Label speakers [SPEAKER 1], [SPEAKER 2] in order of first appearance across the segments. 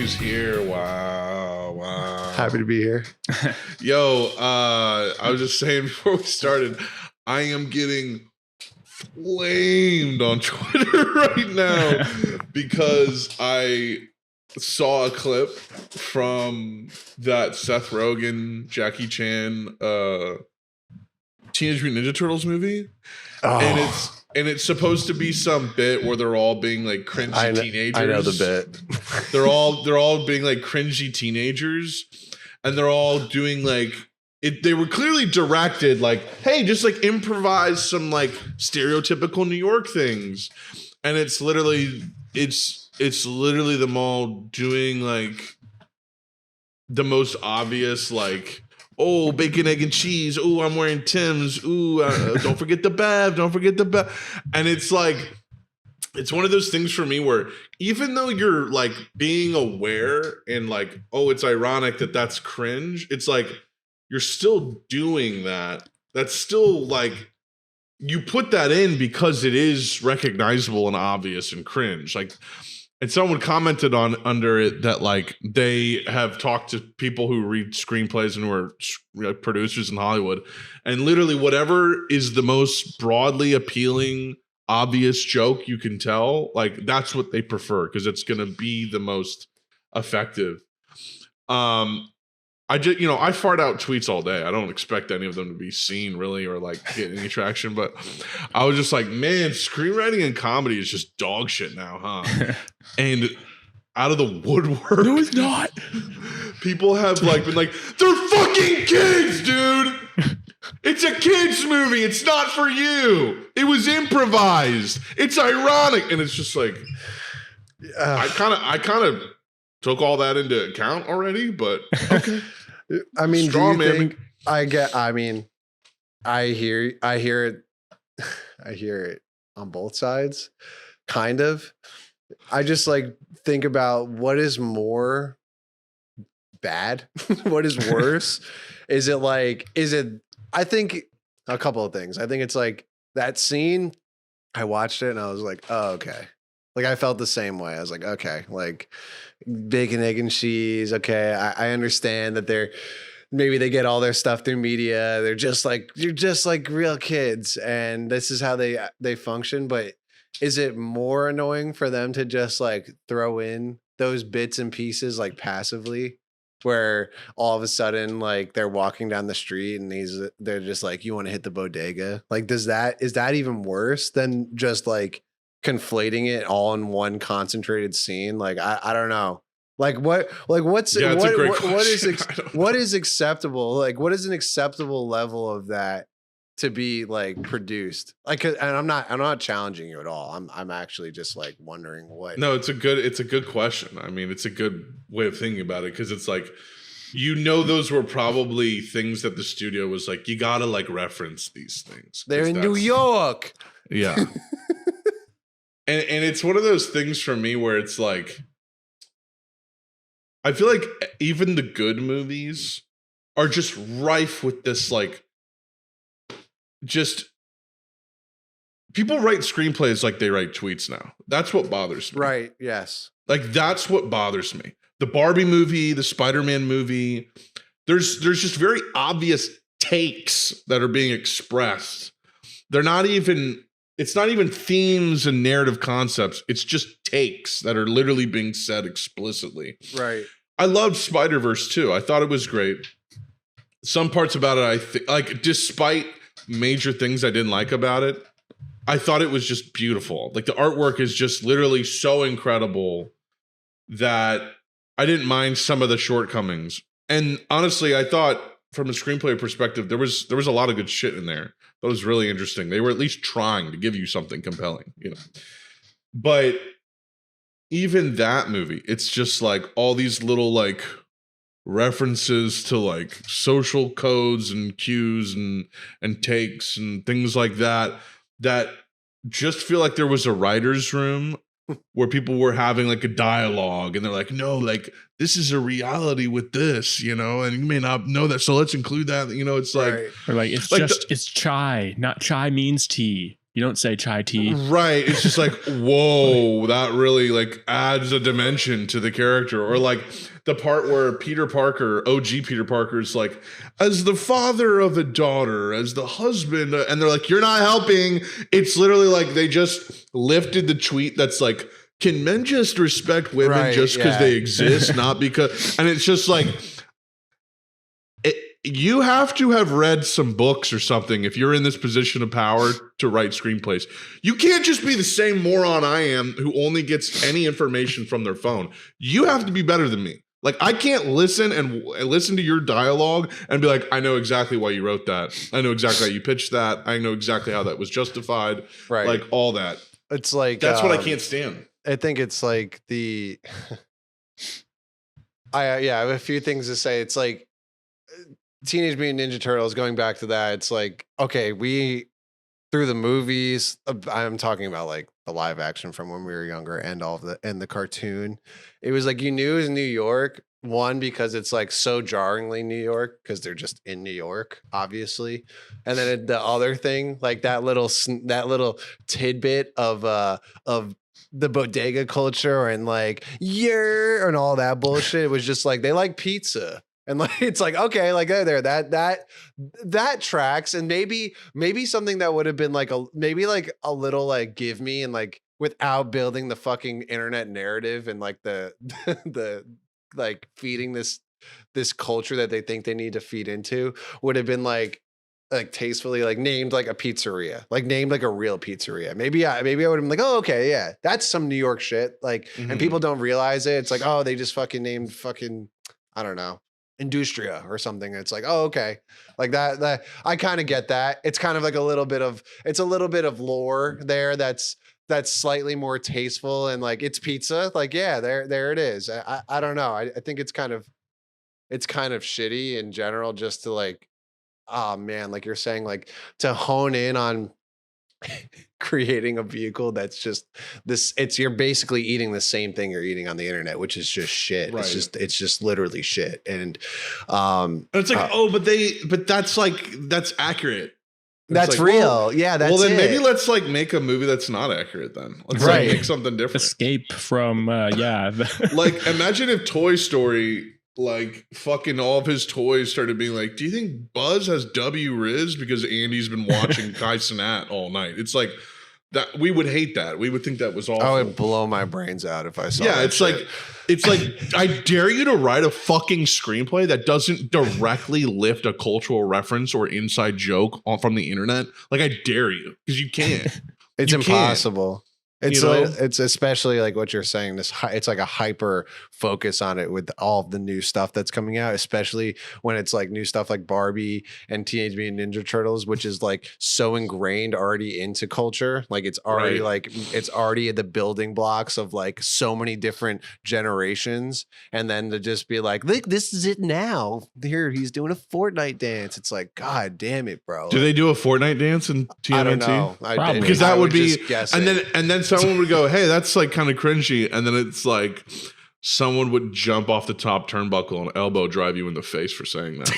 [SPEAKER 1] who's here. Wow.
[SPEAKER 2] Happy to be here.
[SPEAKER 1] Yo, I was just saying before we started, I am getting flamed on Twitter right now because I saw a clip from that Seth Rogen, Jackie Chan, Teenage Mutant Ninja Turtles movie.
[SPEAKER 2] Oh.
[SPEAKER 1] And it's supposed to be some bit where they're all being like cringy teenagers.
[SPEAKER 2] I know the bit.
[SPEAKER 1] they're all being like cringy teenagers, and they're all doing like it. They were clearly directed like, hey, just like improvise some like stereotypical New York things, and it's literally them all doing like the most obvious like, oh, bacon, egg, and cheese. Oh, I'm wearing Tim's. Ooh, don't forget the Bev. Don't forget the Bev. And it's like, it's one of those things for me where even though you're like being aware and like, oh, it's ironic that that's cringe, it's like you're still doing that. That's still like, you put that in because it is recognizable and obvious and cringe. Like, and someone commented on under it that like they have talked to people who read screenplays and who are producers in Hollywood, and literally whatever is the most broadly appealing, obvious joke you can tell, like that's what they prefer because it's going to be the most effective. I fart out tweets all day. I don't expect any of them to be seen really or like get any traction, but I was just like, man, screenwriting and comedy is just dog shit now, huh? And out of the woodwork,
[SPEAKER 3] no, it's not.
[SPEAKER 1] People have like been like, they're fucking kids, dude. It's a kids movie. It's not for you. It was improvised. It's ironic, and it's just like, I kind of took all that into account already, but okay.
[SPEAKER 2] I mean,
[SPEAKER 1] Straw
[SPEAKER 2] do you
[SPEAKER 1] man.
[SPEAKER 2] think I hear it on both sides, kind of. I just like think about what is more bad, what is worse. I think a couple of things. I think it's like that scene, I watched it and I was like, oh, okay. Like I felt the same way. I was like, okay, like bacon, egg, and cheese. Okay, I understand that maybe they get all their stuff through media. You're just like real kids, and this is how they function. But is it more annoying for them to just like throw in those bits and pieces like passively, where all of a sudden like they're walking down the street and they're just like, you want to hit the bodega? Like, is that even worse than just like conflating it all in one concentrated scene? Like I don't know. Like what's what is acceptable? Like what is an acceptable level of that to be like produced? Like, and I'm not challenging you at all. I'm actually just like wondering what.
[SPEAKER 1] No, it's a good question. I mean, it's a good way of thinking about it because it's like, those were probably things that the studio was like, you gotta like reference these things.
[SPEAKER 2] They're in New York.
[SPEAKER 1] Yeah. And it's one of those things for me where it's like, I feel like even the good movies are just rife with this, like, just people write screenplays like they write tweets now. That's what bothers me.
[SPEAKER 2] Right. Yes.
[SPEAKER 1] Like, that's what bothers me. The Barbie movie, the Spider-Man movie, there's just very obvious takes that are being expressed. It's not even themes and narrative concepts. It's just takes that are literally being said explicitly.
[SPEAKER 2] Right.
[SPEAKER 1] I loved Spider-Verse too. I thought it was great. Some parts about it, I think, like, despite major things I didn't like about it, I thought it was just beautiful. Like, the artwork is just literally so incredible that I didn't mind some of the shortcomings. And honestly, I thought from a screenplay perspective, there was a lot of good shit in there. That was really interesting. They were at least trying to give you something compelling, But even that movie, it's just like all these little like references to like social codes and cues and takes and things like that just feel like there was a writer's room where people were having like a dialogue and they're like, no, like this is a reality with this, and you may not know that. So let's include that, it's like,
[SPEAKER 2] right.
[SPEAKER 3] Or like, it's
[SPEAKER 1] like
[SPEAKER 3] it's chai, not chai means tea. You don't say chai tea.
[SPEAKER 1] Right. It's just like, whoa, that really like adds a dimension to the character. Or like the part where Peter Parker, OG Peter Parker, is like, as the father of a daughter, as the husband, and they're like, you're not helping. It's literally like they just lifted the tweet that's like, can men just respect women just because they exist, not because, and it's just like, you have to have read some books or something if you're in this position of power to write screenplays. You can't just be the same moron I am who only gets any information from their phone. You have to be better than me. Like, I can't listen and listen to your dialogue and be like, I know exactly why you wrote that. I know exactly how you pitched that. I know exactly how that was justified.
[SPEAKER 2] Right.
[SPEAKER 1] Like, all that.
[SPEAKER 2] It's like,
[SPEAKER 1] that's what I can't stand.
[SPEAKER 2] I think it's like I have a few things to say. It's like Teenage Mutant Ninja Turtles, going back to that. It's like, okay, through the movies, I'm talking about like the live action from when we were younger and and the cartoon. It was like, you knew it was New York. One, because it's like so jarringly New York because they're just in New York, obviously. And then the other thing, like that little tidbit of the bodega culture and like and all that bullshit. It was just like, they like pizza. And like, it's like, okay, like there, that tracks. And maybe something that would have been like a little like give me, and like without building the fucking internet narrative and like the like feeding this culture that they think they need to feed into, would have been like tastefully like named like a pizzeria, like named like a real pizzeria. Maybe I would have been like, oh, okay, yeah, that's some New York shit. Like, and people don't realize it. It's like, oh, they just fucking named fucking, I don't know, Industria or something. It's like, oh, okay, like that I kind of get that. It's kind of like a little bit of lore there that's slightly more tasteful, and like, it's pizza, like, yeah, there it is. I don't know. I think it's kind of shitty in general, just to like, oh man, like you're saying, like to hone in on creating a vehicle that's just this, you're basically eating the same thing you're eating on the internet, which is just shit. Right. It's just literally shit. And
[SPEAKER 1] it's like, but that's accurate.
[SPEAKER 2] That's
[SPEAKER 1] like,
[SPEAKER 2] real.
[SPEAKER 1] Well,
[SPEAKER 2] yeah, that's
[SPEAKER 1] well, then
[SPEAKER 2] it.
[SPEAKER 1] Maybe let's like make a movie that's not accurate then. Let's like make something different.
[SPEAKER 3] Escape from
[SPEAKER 1] like, imagine if Toy Story, like fucking all of his toys started being like, do you think Buzz has W Riz because Andy's been watching Kai Cenat all night? It's like that. We would hate that. We would think that was awful.
[SPEAKER 2] I would blow my brains out if I saw that.
[SPEAKER 1] It's shit. It's like I dare you to write a fucking screenplay that doesn't directly lift a cultural reference or inside joke from the internet. Like, I dare you, because you can't.
[SPEAKER 2] It's impossible. It's it's especially like what you're saying. It's like a hyper focus on it with all of the new stuff that's coming out, especially when it's like new stuff like Barbie and Teenage Mutant Ninja Turtles, which is like so ingrained already into culture. Like, it's already it's already at the building blocks of like so many different generations. And then to just be like, look, this is it now. Here, he's doing a Fortnite dance. It's like, God damn it, bro.
[SPEAKER 1] Do they do a Fortnite dance in TMNT?
[SPEAKER 2] I don't know.
[SPEAKER 3] Probably.
[SPEAKER 1] Because that would be, and then someone would go, hey, that's like kind of cringy. And then it's like someone would jump off the top turnbuckle and elbow drive you in the face for saying that.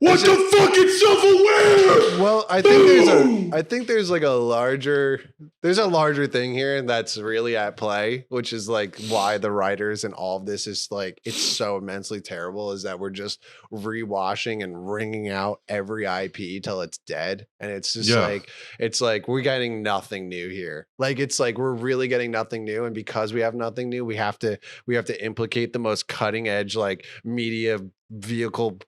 [SPEAKER 1] What the fuck? It's self-aware.
[SPEAKER 2] Well, I think there's like a larger thing here, and that's really at play, which is like why the writers and all of this is like, it's so immensely terrible, is that we're just rewashing and wringing out every IP till it's dead. And it's just it's like we're getting nothing new here. Like, it's like we're really getting nothing new. And because we have nothing new, we have to implicate the most cutting edge like media vehicle,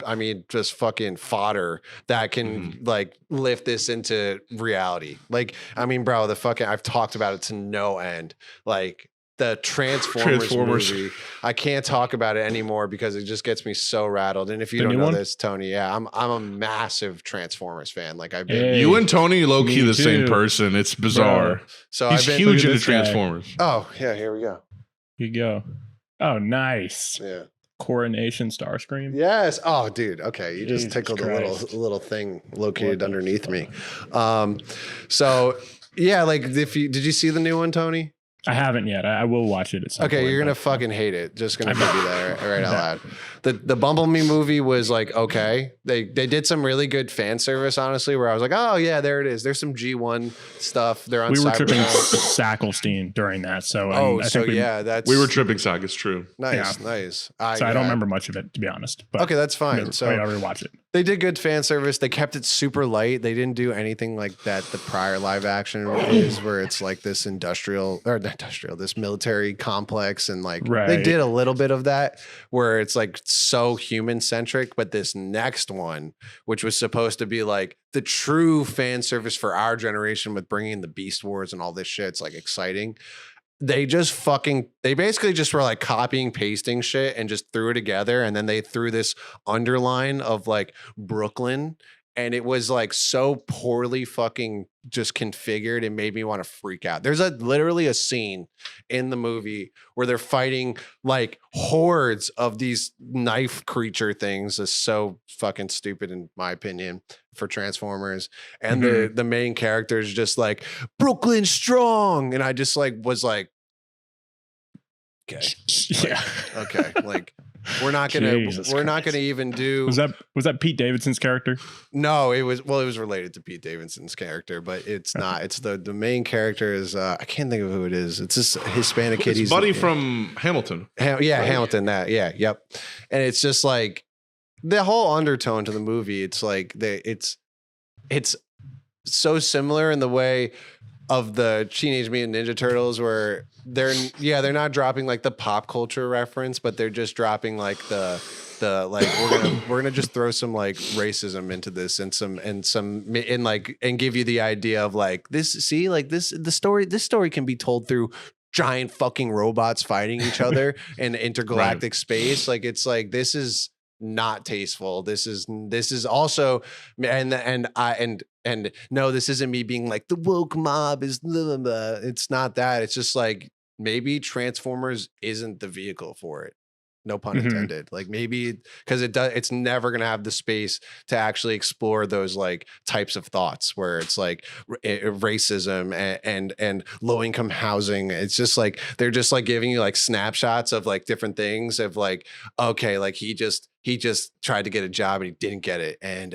[SPEAKER 2] I mean, just fucking fodder that can like lift this into reality. Like, I mean, bro, I've talked about it to no end. Like, the Transformers movie, I can't talk about it anymore because it just gets me so rattled. And if you don't know this, Tony, I'm a massive Transformers fan. Like, I've been
[SPEAKER 1] you and Tony low key the same person. It's bizarre.
[SPEAKER 2] Bro. So
[SPEAKER 1] he's huge into Transformers.
[SPEAKER 2] Oh yeah, here we go.
[SPEAKER 3] Here you go. Oh, nice.
[SPEAKER 2] Yeah.
[SPEAKER 3] Coronation Starscream.
[SPEAKER 2] Yes. Oh, dude. Okay, you just tickled a little thing located underneath me. So yeah, like did you see the new one, Tony?
[SPEAKER 3] I haven't yet. I will watch it at some point.
[SPEAKER 2] You're gonna fucking hate it. Just gonna give you that right out loud. The Bumblebee movie was like, okay. They did some really good fan service, honestly, where I was like, oh yeah, there it is. There's some G1 stuff. They're on
[SPEAKER 3] We were tripping
[SPEAKER 2] Cyberpunk.
[SPEAKER 3] Sacklestein during that. So
[SPEAKER 2] Oh,
[SPEAKER 3] I
[SPEAKER 2] so
[SPEAKER 3] think
[SPEAKER 2] that's
[SPEAKER 1] We were tripping sack. It's true.
[SPEAKER 2] nice,
[SPEAKER 3] yeah.
[SPEAKER 2] nice.
[SPEAKER 3] So I don't remember much of it, to be honest. But
[SPEAKER 2] Okay, that's fine. So
[SPEAKER 3] I'll rewatch it.
[SPEAKER 2] they did good fan service. They kept it super light. They didn't do anything like that the prior live action is, where it's like this this military complex, and like they
[SPEAKER 3] Right.
[SPEAKER 2] did a little bit of that where it's like so human centric. But this next one, which was supposed to be like the true fan service for our generation with bringing in the Beast Wars and all this shit, it's like exciting. They basically just were like copying, pasting shit and just threw it together. And then they threw this underline of like Brooklyn. And it was like so poorly fucking just configured. It made me want to freak out. There's literally a scene in the movie where they're fighting like hordes of these knife creature things. It's so fucking stupid in my opinion for Transformers. And the main character is just like Brooklyn strong. And I just like was like, okay.
[SPEAKER 3] Yeah.
[SPEAKER 2] Okay. Like we're not gonna even do
[SPEAKER 3] Was that Pete Davidson's character?
[SPEAKER 2] No, it was related to Pete Davidson's character, but it's not. It's the main character is I can't think of who it is. It's this Hispanic kid.
[SPEAKER 1] It's Buddy from Hamilton.
[SPEAKER 2] Hamilton. Yep. And it's just like the whole undertone to the movie. It's like it's so similar in the way of the Teenage Mutant Ninja Turtles, where they're not dropping like the pop culture reference, but they're just dropping like the like we're gonna just throw some like racism into this and give you the idea of like this story can be told through giant fucking robots fighting each other in intergalactic space. Like it's like this is not tasteful. This is also and no, this isn't me being like the woke mob is blah, blah, blah. It's not that. It's just like maybe Transformers isn't the vehicle for it. No pun intended. Like maybe because it's never going to have the space to actually explore those like types of thoughts where it's like racism and low income housing. It's just like they're just like giving you like snapshots of like different things of like, okay, like he just tried to get a job and he didn't get it. And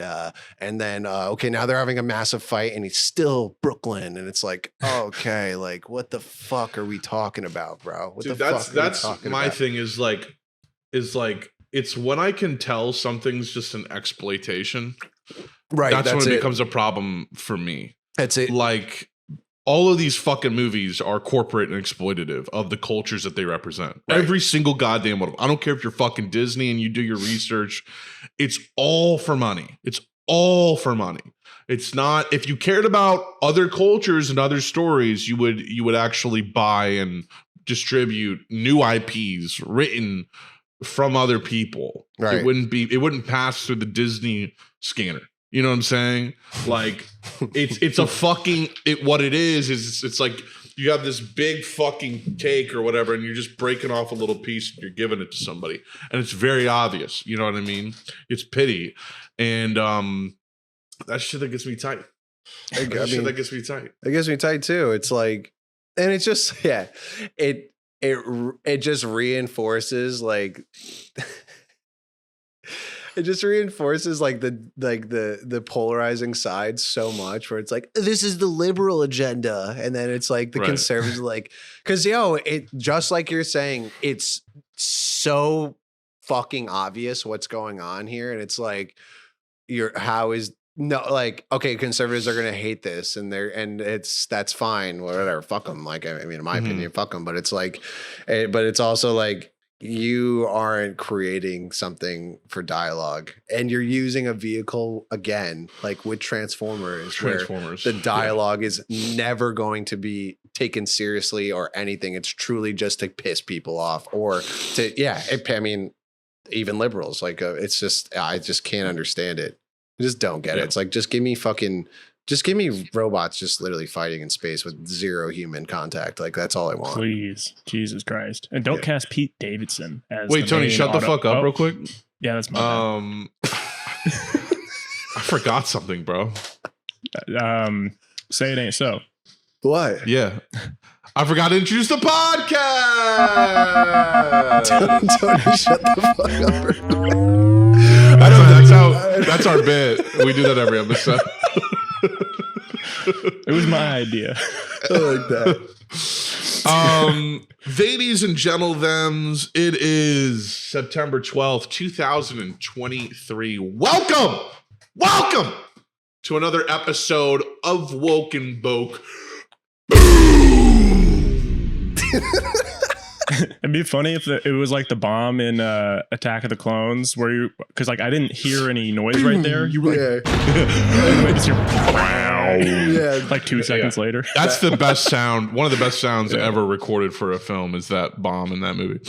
[SPEAKER 2] then okay, now they're having a massive fight and he's still Brooklyn. And it's like, okay, like what the fuck are we talking about, bro? What
[SPEAKER 1] Dude,
[SPEAKER 2] the fuck
[SPEAKER 1] that's
[SPEAKER 2] are we talking
[SPEAKER 1] my
[SPEAKER 2] about?
[SPEAKER 1] thing is like it's when I can tell something's just an exploitation.
[SPEAKER 2] Right.
[SPEAKER 1] That's when it becomes a problem for me.
[SPEAKER 2] That's it.
[SPEAKER 1] Like all of these fucking movies are corporate and exploitative of the cultures that they represent.
[SPEAKER 2] Right.
[SPEAKER 1] Every single goddamn one of them. I don't care if you're fucking Disney and you do your research. It's all for money. It's all for money. It's not, if you cared about other cultures and other stories, you would actually buy and distribute new IPs written from other people.
[SPEAKER 2] Right.
[SPEAKER 1] It wouldn't pass through the Disney scanner. You know what I'm saying? Like it's a fucking what it is it's like you have this big fucking cake or whatever and you're just breaking off a little piece and you're giving it to somebody. And it's very obvious. You know what I mean? It's pity. And that shit that gets me tight. That gets me tight.
[SPEAKER 2] It gets me tight too. It's like, and it's just, it just reinforces like it just reinforces like the polarizing sides so much where it's like this is the liberal agenda and then it's like the conservatives like because it just like you're saying it's so fucking obvious what's going on here and it's like okay, conservatives are gonna hate this, and that's fine, whatever. Fuck them. Like, I mean, in my opinion, fuck them. But it's like, but it's also like you aren't creating something for dialogue, and you're using a vehicle again, like with Transformers, where the dialogue is never going to be taken seriously or anything. It's truly just to piss people off or I mean, even liberals. Like, it's just I just can't understand it. I just don't get it. It's like, just give me robots just literally fighting in space with zero human contact. Like, that's all I want.
[SPEAKER 3] Please. Jesus Christ. And don't cast Pete Davidson as
[SPEAKER 1] Wait, Tony, shut the fuck up real quick.
[SPEAKER 3] Yeah, that's my bad.
[SPEAKER 1] I forgot something, bro.
[SPEAKER 3] Say it ain't so.
[SPEAKER 2] What?
[SPEAKER 1] Yeah. I forgot to introduce the podcast.
[SPEAKER 2] Tony, shut the fuck up.
[SPEAKER 1] That's our bit. We do that every episode.
[SPEAKER 3] It was my idea.
[SPEAKER 2] I like that.
[SPEAKER 1] Ladies and gentlemen, it is September 12th, 2023. Welcome to another episode of Woken Boke.
[SPEAKER 3] It'd be funny if it was like the bomb in Attack of the Clones, where you, because like I didn't hear any noise right there. You were like, I just hear,
[SPEAKER 2] Yeah.
[SPEAKER 3] like 2 seconds later.
[SPEAKER 1] That's the best sound. One of the best sounds ever recorded for a film is that bomb in that movie.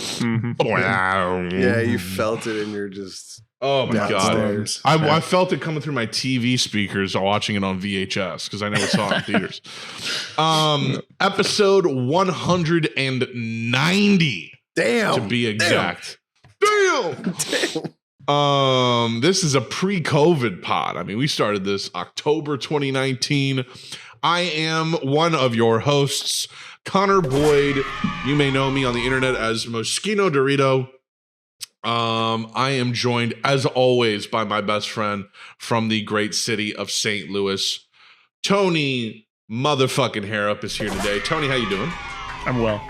[SPEAKER 2] Yeah, you felt it and you're just
[SPEAKER 1] Oh my god!
[SPEAKER 2] downstairs.
[SPEAKER 1] I felt it coming through my TV speakers while watching it on VHS because I never saw it in theaters. Episode 190
[SPEAKER 2] Damn.
[SPEAKER 1] to be exact. Damn. This is a pre-COVID pod. I mean, we started this October 2019. I am one of your hosts, Connor Boyd. You may know me on the internet as Moschino Dorito. I am joined, as always, by my best friend from the great city of St. Louis. Tony motherfucking Harrop is here today. Tony, how you doing?
[SPEAKER 3] I'm well.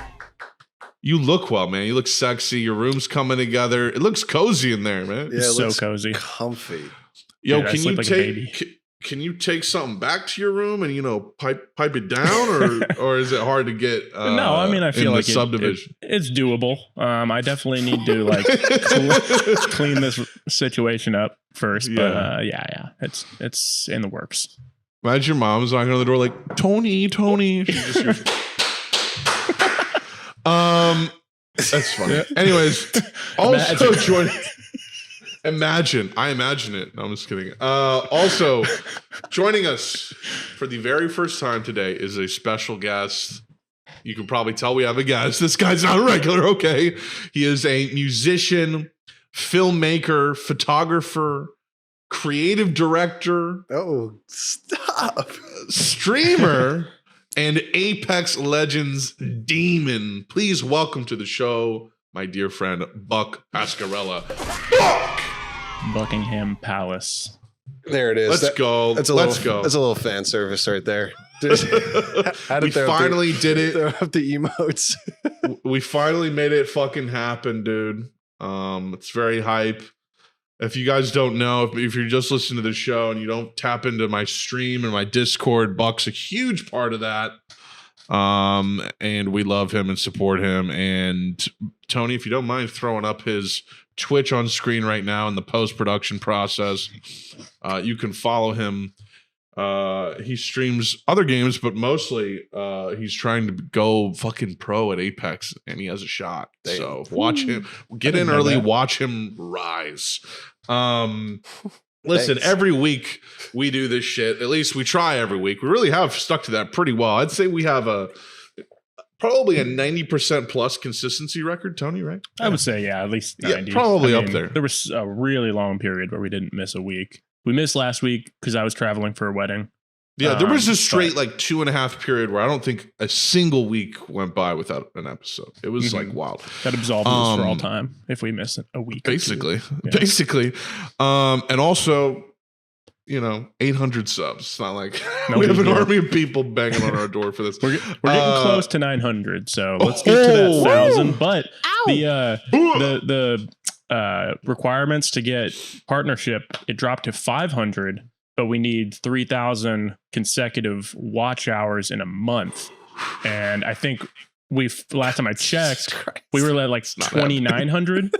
[SPEAKER 1] You look well, man. You look sexy. Your room's coming together. It looks cozy in there, man.
[SPEAKER 2] Yeah, it
[SPEAKER 3] So
[SPEAKER 2] looks
[SPEAKER 3] cozy.
[SPEAKER 2] comfy.
[SPEAKER 1] Yo,
[SPEAKER 3] Dude, I
[SPEAKER 1] can you
[SPEAKER 3] sleep like a baby.
[SPEAKER 1] can you take something back to your room and pipe it down, or is it hard to get?
[SPEAKER 3] No, I mean I feel
[SPEAKER 1] in
[SPEAKER 3] like
[SPEAKER 1] the subdivision.
[SPEAKER 3] it's doable. I definitely need to like clean this situation up first. But yeah, it's in the works.
[SPEAKER 1] Imagine your mom's knocking on the door like Tony. She just hears, that's funny. Anyways, also joining. I imagine it. No, I'm just kidding. Also, joining us for the very first time today is a special guest. You can probably tell we have a guest. This guy's not a regular, okay? He is a musician, filmmaker, photographer, creative director,
[SPEAKER 2] Oh, stop.
[SPEAKER 1] streamer, and Apex Legends demon. Please welcome to the show my dear friend, Buck Pascarella. Buck!
[SPEAKER 3] Buckingham Palace.
[SPEAKER 2] There it is.
[SPEAKER 1] Let's go.
[SPEAKER 2] That's a little fan service right there.
[SPEAKER 1] We finally did it.
[SPEAKER 2] Throw up the emotes.
[SPEAKER 1] We finally made it fucking happen, dude. It's very hype. If you guys don't know, if you're just listening to the show and you don't tap into my stream and my Discord, Buck's a huge part of that. And we love him and support him. And Tony, if you don't mind throwing up his Twitch on screen right now in the post-production process, you can follow him. He streams other games, but mostly he's trying to go fucking pro at Apex, and he has a shot.
[SPEAKER 2] Damn.
[SPEAKER 1] So watch him. Get in
[SPEAKER 3] know
[SPEAKER 1] early.
[SPEAKER 3] that.
[SPEAKER 1] Watch him rise. Listen,
[SPEAKER 2] Thanks.
[SPEAKER 1] every week we do this shit. At least we try every week. We really have stuck to that pretty well. I'd say we have probably a 90% plus consistency record, Tony, right?
[SPEAKER 3] I would say, yeah, at least 90.
[SPEAKER 1] probably up there.
[SPEAKER 3] There was a really long period where we didn't miss a week. We missed last week because I was traveling for a wedding.
[SPEAKER 1] Yeah, there was a straight
[SPEAKER 3] but-
[SPEAKER 1] like 2.5 period where I don't think a single week went by without an episode. It was like wild.
[SPEAKER 3] That absolves us for all time if we miss a week. or two.
[SPEAKER 1] Basically. And also, 800 subs. It's not like
[SPEAKER 3] No
[SPEAKER 1] we have
[SPEAKER 3] big
[SPEAKER 1] an
[SPEAKER 3] deal.
[SPEAKER 1] army of people banging on our door for this.
[SPEAKER 3] We're getting close to 900, so let's get to that 1,000. But the requirements to get partnership, it dropped to 500, but we need 3,000 consecutive watch hours in a month. And I think last time I checked, we were at like 2,900.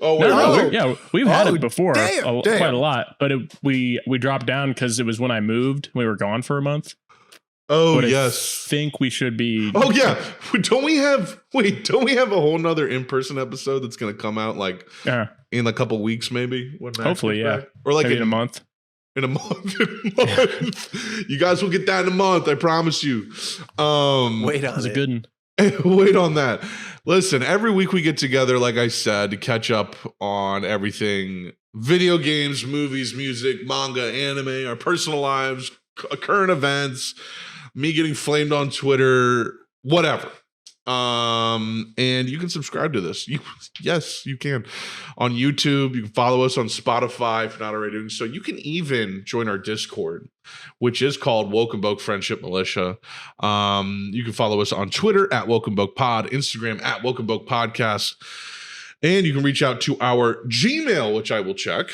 [SPEAKER 3] We've had it before quite a lot, but we dropped down because it was when I moved. We were gone for a month.
[SPEAKER 1] Oh,
[SPEAKER 3] But
[SPEAKER 1] yes.
[SPEAKER 3] I think we should be.
[SPEAKER 1] Oh, yeah. Don't we have a whole nother in-person episode that's going to come out like in a couple weeks, maybe? When Max
[SPEAKER 3] Hopefully,
[SPEAKER 1] is
[SPEAKER 3] yeah.
[SPEAKER 1] back? Or like
[SPEAKER 3] maybe in a month.
[SPEAKER 1] In a month. You guys will get that in a month. I promise you.
[SPEAKER 2] Wait on
[SPEAKER 3] That's a
[SPEAKER 2] it.
[SPEAKER 3] good one.
[SPEAKER 1] Wait on that. Listen, every week we get together, like I said, to catch up on everything video games, movies, music, manga, anime, our personal lives, current events. me getting flamed on Twitter, whatever. And you can subscribe to this. Yes, you can. On YouTube, you can follow us on Spotify if you're not already doing so. You can even join our Discord, which is called Woke and Boke Friendship Militia. You can follow us on Twitter at Woke and Boke Pod, Instagram at Woke and Boke Podcast. And you can reach out to our Gmail, which I will check.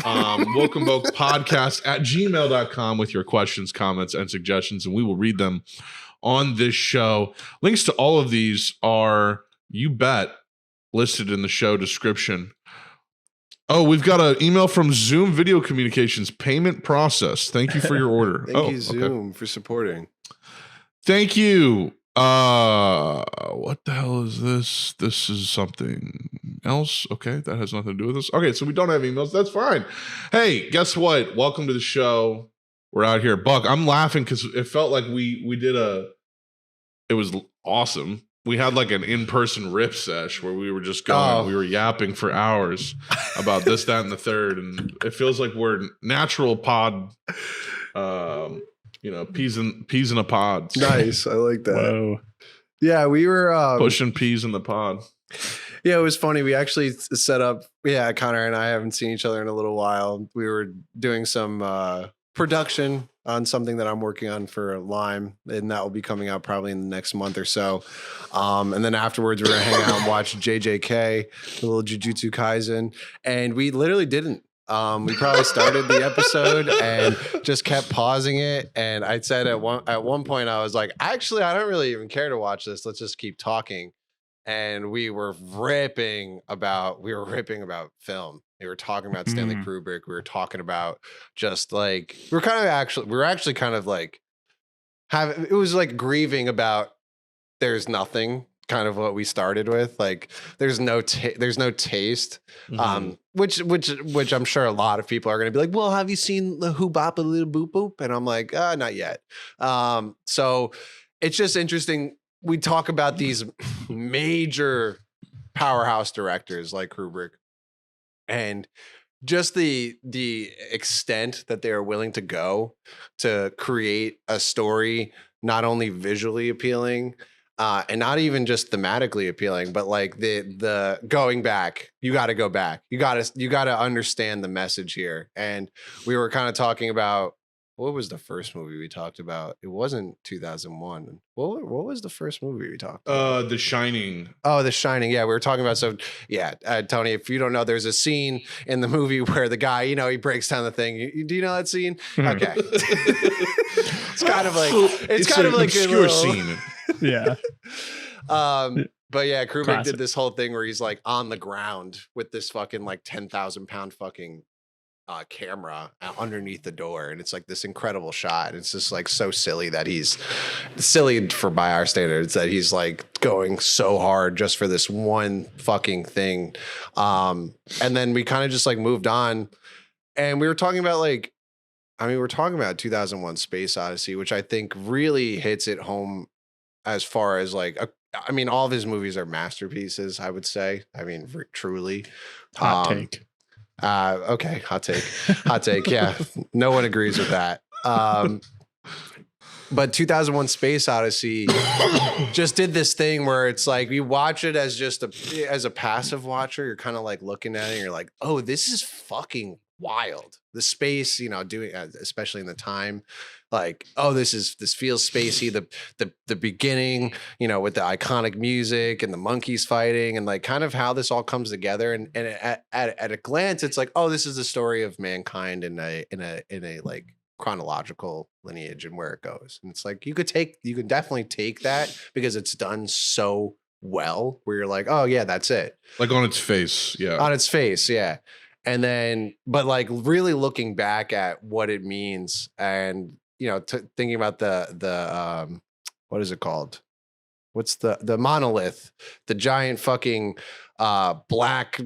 [SPEAKER 1] wokenbokepodcast at gmail.com with your questions, comments, and suggestions, and we will read them on this show. Links to all of these are, you bet, listed in the show description. Oh, we've got an email from Zoom Video Communications Payment Process. Thank you for your order.
[SPEAKER 2] Thank you, Zoom, for supporting.
[SPEAKER 1] Thank you. What the hell is this? This is something else. Okay, that has nothing to do with this. Okay, so we don't have emails. That's fine. Hey, guess what? Welcome to the show. We're out here. Buck, I'm laughing because it felt like we did it was awesome. We had like an in-person riff sesh where we were just going, we were yapping for hours about this, that, and the third. And it feels like we're natural pod, peas in a pod.
[SPEAKER 2] Nice. I like that.
[SPEAKER 3] Whoa.
[SPEAKER 2] Yeah, we were
[SPEAKER 1] pushing peas in the pod.
[SPEAKER 2] Yeah, it was funny. We actually set up. Yeah, Connor and I haven't seen each other in a little while. We were doing some production on something that I'm working on for Lime, and that will be coming out probably in the next month or so. And then afterwards, we're gonna hang out and watch JJK, a little Jujutsu Kaisen, and we literally didn't. We probably started the episode and just kept pausing it. And I said at one point, I was like, actually, I don't really even care to watch this. Let's just keep talking. And we were ripping about film. We were talking about Stanley Kubrick. We were talking about just like we were actually kind of like it was like grieving about there's nothing, kind of what we started with. Like there's no taste. Which I'm sure a lot of people are going to be like, well, have you seen the Who Bop a Little Boop Boop? And I'm like, not yet. So it's just interesting. We talk about these major powerhouse directors like Kubrick and just the extent that they are willing to go to create a story, not only visually appealing, and not even just thematically appealing, but like the going back, you got to go back. You got to understand the message here. And we were kind of talking about, what was the first movie we talked about? It wasn't 2001. What was the first movie we talked about?
[SPEAKER 1] The Shining.
[SPEAKER 2] Oh, The Shining. Yeah, we were talking about. So yeah, Tony, if you don't know, there's a scene in the movie where the guy, he breaks down the thing. Do you know that scene? Okay. It's kind of like an
[SPEAKER 1] obscure scene.
[SPEAKER 3] Yeah.
[SPEAKER 2] But yeah, Kubrick
[SPEAKER 3] Classic.
[SPEAKER 2] did this whole thing where he's like on the ground with this fucking like 10,000 pound fucking camera underneath the door, and it's like this incredible shot. It's just like so silly that he's silly for by our standards that he's like going so hard just for this one fucking thing. And then we kind of just like moved on, and we were talking about we're talking about 2001 Space Odyssey, which I think really hits it home as far as like all of his movies are masterpieces, I would say. Truly.
[SPEAKER 3] Hot take.
[SPEAKER 2] Okay, hot take. Yeah, no one agrees with that. But 2001 Space Odyssey just did this thing where it's like you watch it as just as a passive watcher. You're kind of like looking at it and you're like, oh, this is fucking wild. The space, doing, especially in the time, like, oh, this feels spacey. The beginning, with the iconic music and the monkeys fighting and like kind of how this all comes together. And at a glance, it's like, oh, this is the story of mankind in a like chronological lineage and where it goes. And it's like you can definitely take that because it's done so well where you're like, oh yeah, that's it.
[SPEAKER 1] Like on its face, yeah.
[SPEAKER 2] On its face, yeah. And then, but like really looking back at what it means and, thinking about the what is it called? What's the monolith, the giant fucking black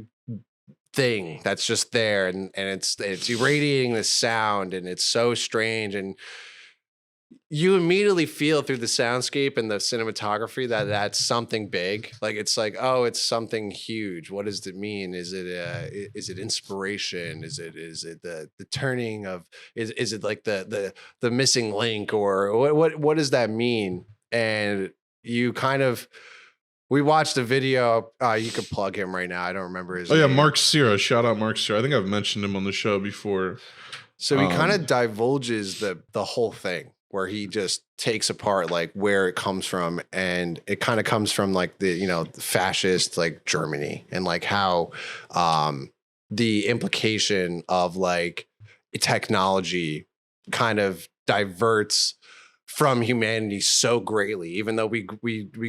[SPEAKER 2] thing that's just there. And it's irradiating this sound and it's so strange. And you immediately feel through the soundscape and the cinematography that that's something big. Like it's like, oh, it's something huge. What does it mean? Is it inspiration? Is it the turning of is it like the missing link, or what does that mean? And you kind of we watched a video. You could plug him right now. I don't remember his name.
[SPEAKER 1] Mark Cira. Shout out Mark Cira. I think I've mentioned him on the show before.
[SPEAKER 2] So he kind of divulges the whole thing, where he just takes apart like where it comes from, and it kind of comes from like the fascist like Germany, and like how the implication of like technology kind of diverts from humanity so greatly, even though we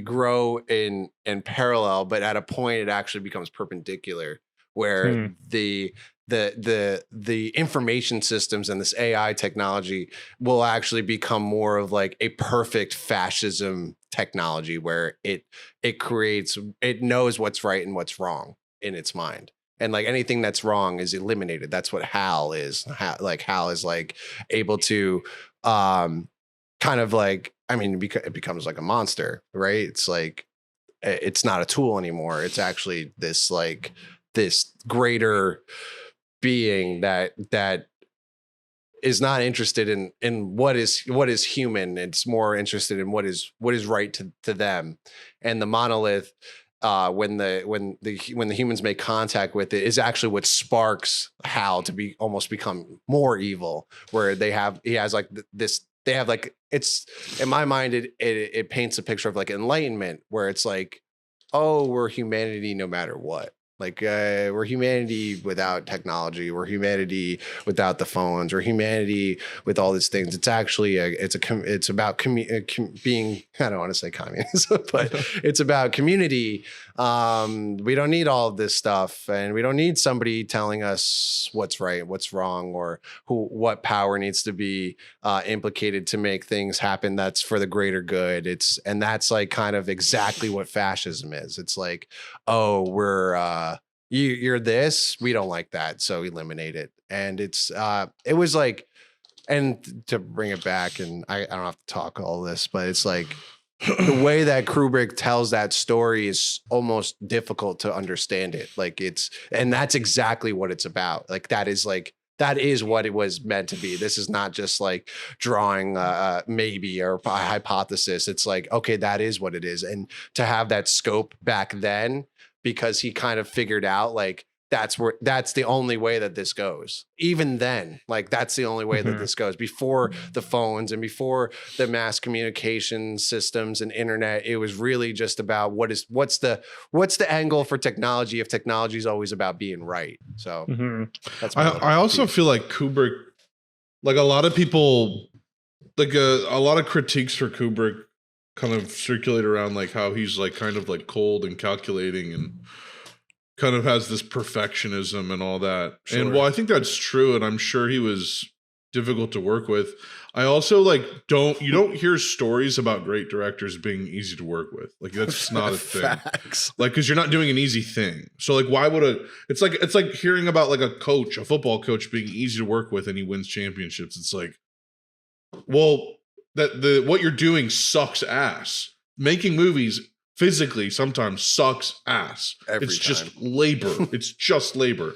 [SPEAKER 2] grow in parallel, but at a point it actually becomes perpendicular, where the information systems and this AI technology will actually become more of like a perfect fascism technology, where it knows what's right and what's wrong in its mind. And like anything that's wrong is eliminated. That's what Hal is. Hal is like able to kind of like, I mean, it becomes like a monster, right? It's like, it's not a tool anymore. It's actually this like this greater being that is not interested in what is human. It's more interested in what is right to them. And the monolith, when the humans make contact with it, is actually what sparks Hal to almost become more evil, where they have it's, in my mind, it paints a picture of like enlightenment, where it's like, oh, we're humanity no matter what. Like we're humanity without technology. We're humanity without the phones. We're humanity with all these things. It's actually it's about being. I don't want to say communism, but it's about community. We don't need all of this stuff, and we don't need somebody telling us what's right, what's wrong, or what power needs to be implicated to make things happen. That's for the greater good. And that's like kind of exactly what fascism is. It's like, oh, we're you're this, we don't like that, so eliminate it. And it was like, and to bring it back, and I don't have to talk all this, but it's like the way that Kubrick tells that story is almost difficult to understand it. Like and that's exactly what it's about. Like that is what it was meant to be. This is not just like drawing maybe or a hypothesis. It's like, okay, that is what it is. And to have that scope back then, because he kind of figured out like that's the only way that this goes. Even then, like that's the only way that this goes. Before the phones and before the mass communication systems and internet, it was really just about what's the angle for technology, if technology is always about being right. So that's
[SPEAKER 1] I also feel like Kubrick, like a lot of people, like a lot of critiques for Kubrick kind of circulate around like how he's like kind of like cold and calculating and kind of has this perfectionism and all that. Sure. And while I think that's true, and I'm sure he was difficult to work with, I also like you don't hear stories about great directors being easy to work with. Like that's just not a thing.
[SPEAKER 2] Facts.
[SPEAKER 1] Like, because you're not doing an easy thing. So like, why would it's like hearing about like a football coach being easy to work with and he wins championships. It's like, well, what you're doing sucks ass. Making movies physically sometimes sucks ass. It's just labor. It's just labor.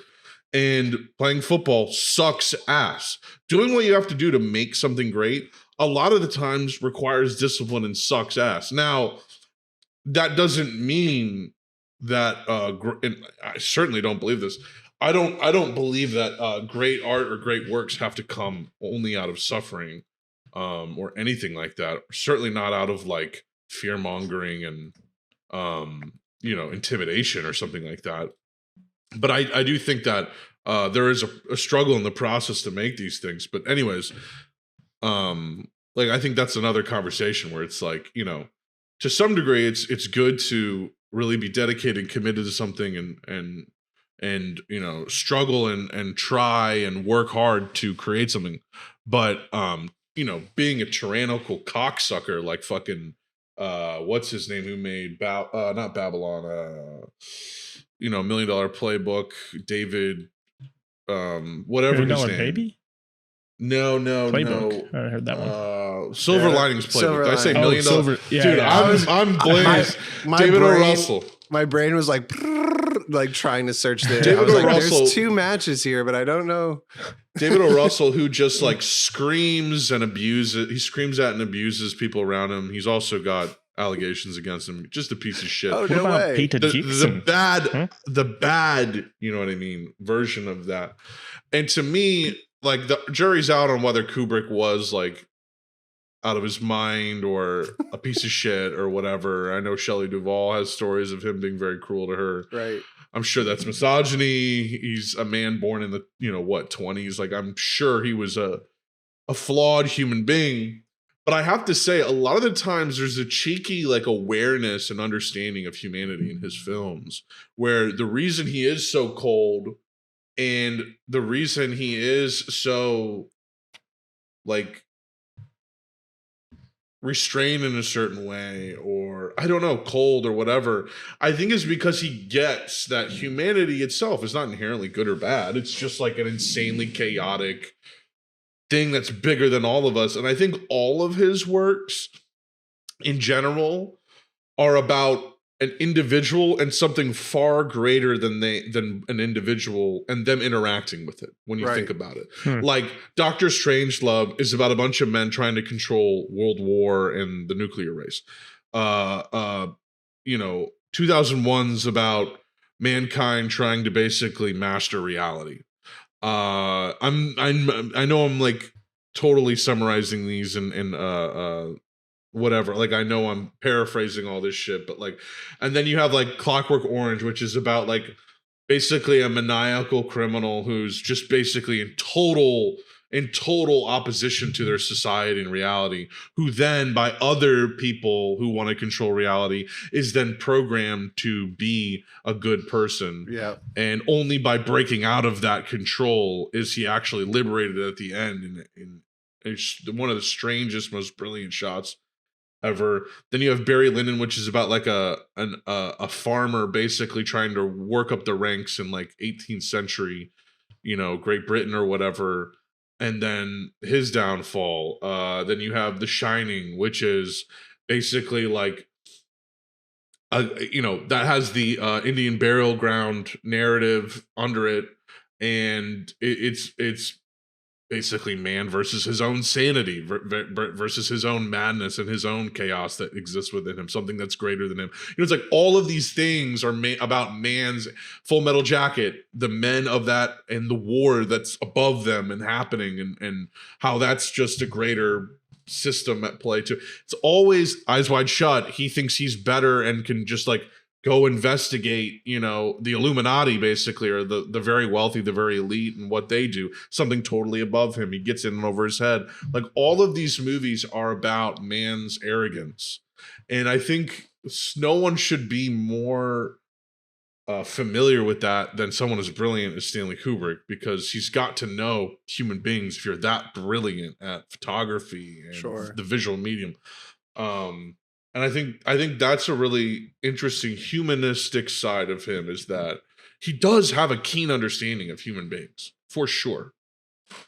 [SPEAKER 1] And playing football sucks ass. Doing what you have to do to make something great a lot of the times requires discipline and sucks ass. Now, that doesn't mean that and I certainly don't believe this. I don't believe that great art or great works have to come only out of suffering. Or anything like that. Certainly not out of like fear mongering and intimidation or something like that. But I do think that there is a struggle in the process to make these things. But anyways, like I think that's another conversation where it's like, to some degree it's good to really be dedicated and committed to something and struggle and try and work hard to create something. But being a tyrannical cocksucker like fucking what's his name who made not Babylon, $1 Million Playbook, David, whatever his name.
[SPEAKER 3] Baby?
[SPEAKER 1] No.
[SPEAKER 3] Playbook. I heard that one.
[SPEAKER 1] Silver
[SPEAKER 2] Yeah.
[SPEAKER 1] Linings Playbook.
[SPEAKER 2] Silver
[SPEAKER 1] Did I say
[SPEAKER 2] Linings.
[SPEAKER 1] $1 Million?
[SPEAKER 3] Silver. Yeah,
[SPEAKER 1] Dude,
[SPEAKER 3] yeah.
[SPEAKER 1] I'm blazed.
[SPEAKER 2] My
[SPEAKER 1] David O.
[SPEAKER 2] brain-
[SPEAKER 1] Russell.
[SPEAKER 2] My brain was like trying to search the.
[SPEAKER 1] David
[SPEAKER 2] I was
[SPEAKER 1] O.
[SPEAKER 2] like,
[SPEAKER 1] Russell-
[SPEAKER 2] there's 2 matches here, but I don't know.
[SPEAKER 1] David O. Russell, who just like screams and abuses. He screams at and abuses people around him. He's also got allegations against him. Just a piece of shit.
[SPEAKER 2] Oh,
[SPEAKER 3] What
[SPEAKER 2] no
[SPEAKER 3] about
[SPEAKER 2] way.
[SPEAKER 3] Peter
[SPEAKER 1] the
[SPEAKER 3] Jackson?
[SPEAKER 1] bad, you know what I mean, version of that. And to me, like the jury's out on whether Kubrick was like out of his mind or a piece of shit or whatever. I know Shelley Duvall has stories of him being very cruel to her.
[SPEAKER 2] Right.
[SPEAKER 1] I'm sure that's misogyny. He's a man born in the 20s. Like I'm sure he was a flawed human being. But I have to say, a lot of the times there's a cheeky like awareness and understanding of humanity in his films, where the reason he is so cold and the reason he is so like restrained in a certain way, or I don't know, cold or whatever, I think is because he gets that humanity itself is not inherently good or bad. It's just like an insanely chaotic thing that's bigger than all of us. And I think all of his works in general are about an individual and something far greater than an individual and them interacting with it when you think about it. Like Doctor Strangelove is about a bunch of men trying to control world war and the nuclear race. 2001's about mankind trying to basically master reality. I know I'm like totally summarizing these in whatever, like I know I'm paraphrasing all this shit, but like, and then you have like Clockwork Orange, which is about like basically a maniacal criminal who's just basically in total opposition to their society and reality, who then by other people who want to control reality is then programmed to be a good person.
[SPEAKER 2] Yeah.
[SPEAKER 1] And only by breaking out of that control is he actually liberated at the end in one of the strangest, most brilliant shots ever. Then you have Barry Lyndon, which is about like a farmer basically trying to work up the ranks in like 18th century, Great Britain or whatever, and then his downfall. Then you have The Shining, which is basically like that has the Indian burial ground narrative under it, and it's basically man versus his own sanity versus his own madness and his own chaos that exists within him, something that's greater than him. It's like all of these things are about man's Full Metal Jacket, the men of that and the war that's above them and happening, and how that's just a greater system at play too. It's always Eyes Wide Shut. He thinks he's better and can just like go investigate, the Illuminati basically, or the very wealthy, the very elite, and what they do, something totally above him. He gets in and over his head. Like all of these movies are about man's arrogance. And I think no one should be more familiar with that than someone as brilliant as Stanley Kubrick, because he's got to know human beings if you're that brilliant at photography and the visual medium. And I think that's a really interesting humanistic side of him, is that he does have a keen understanding of human beings, for sure.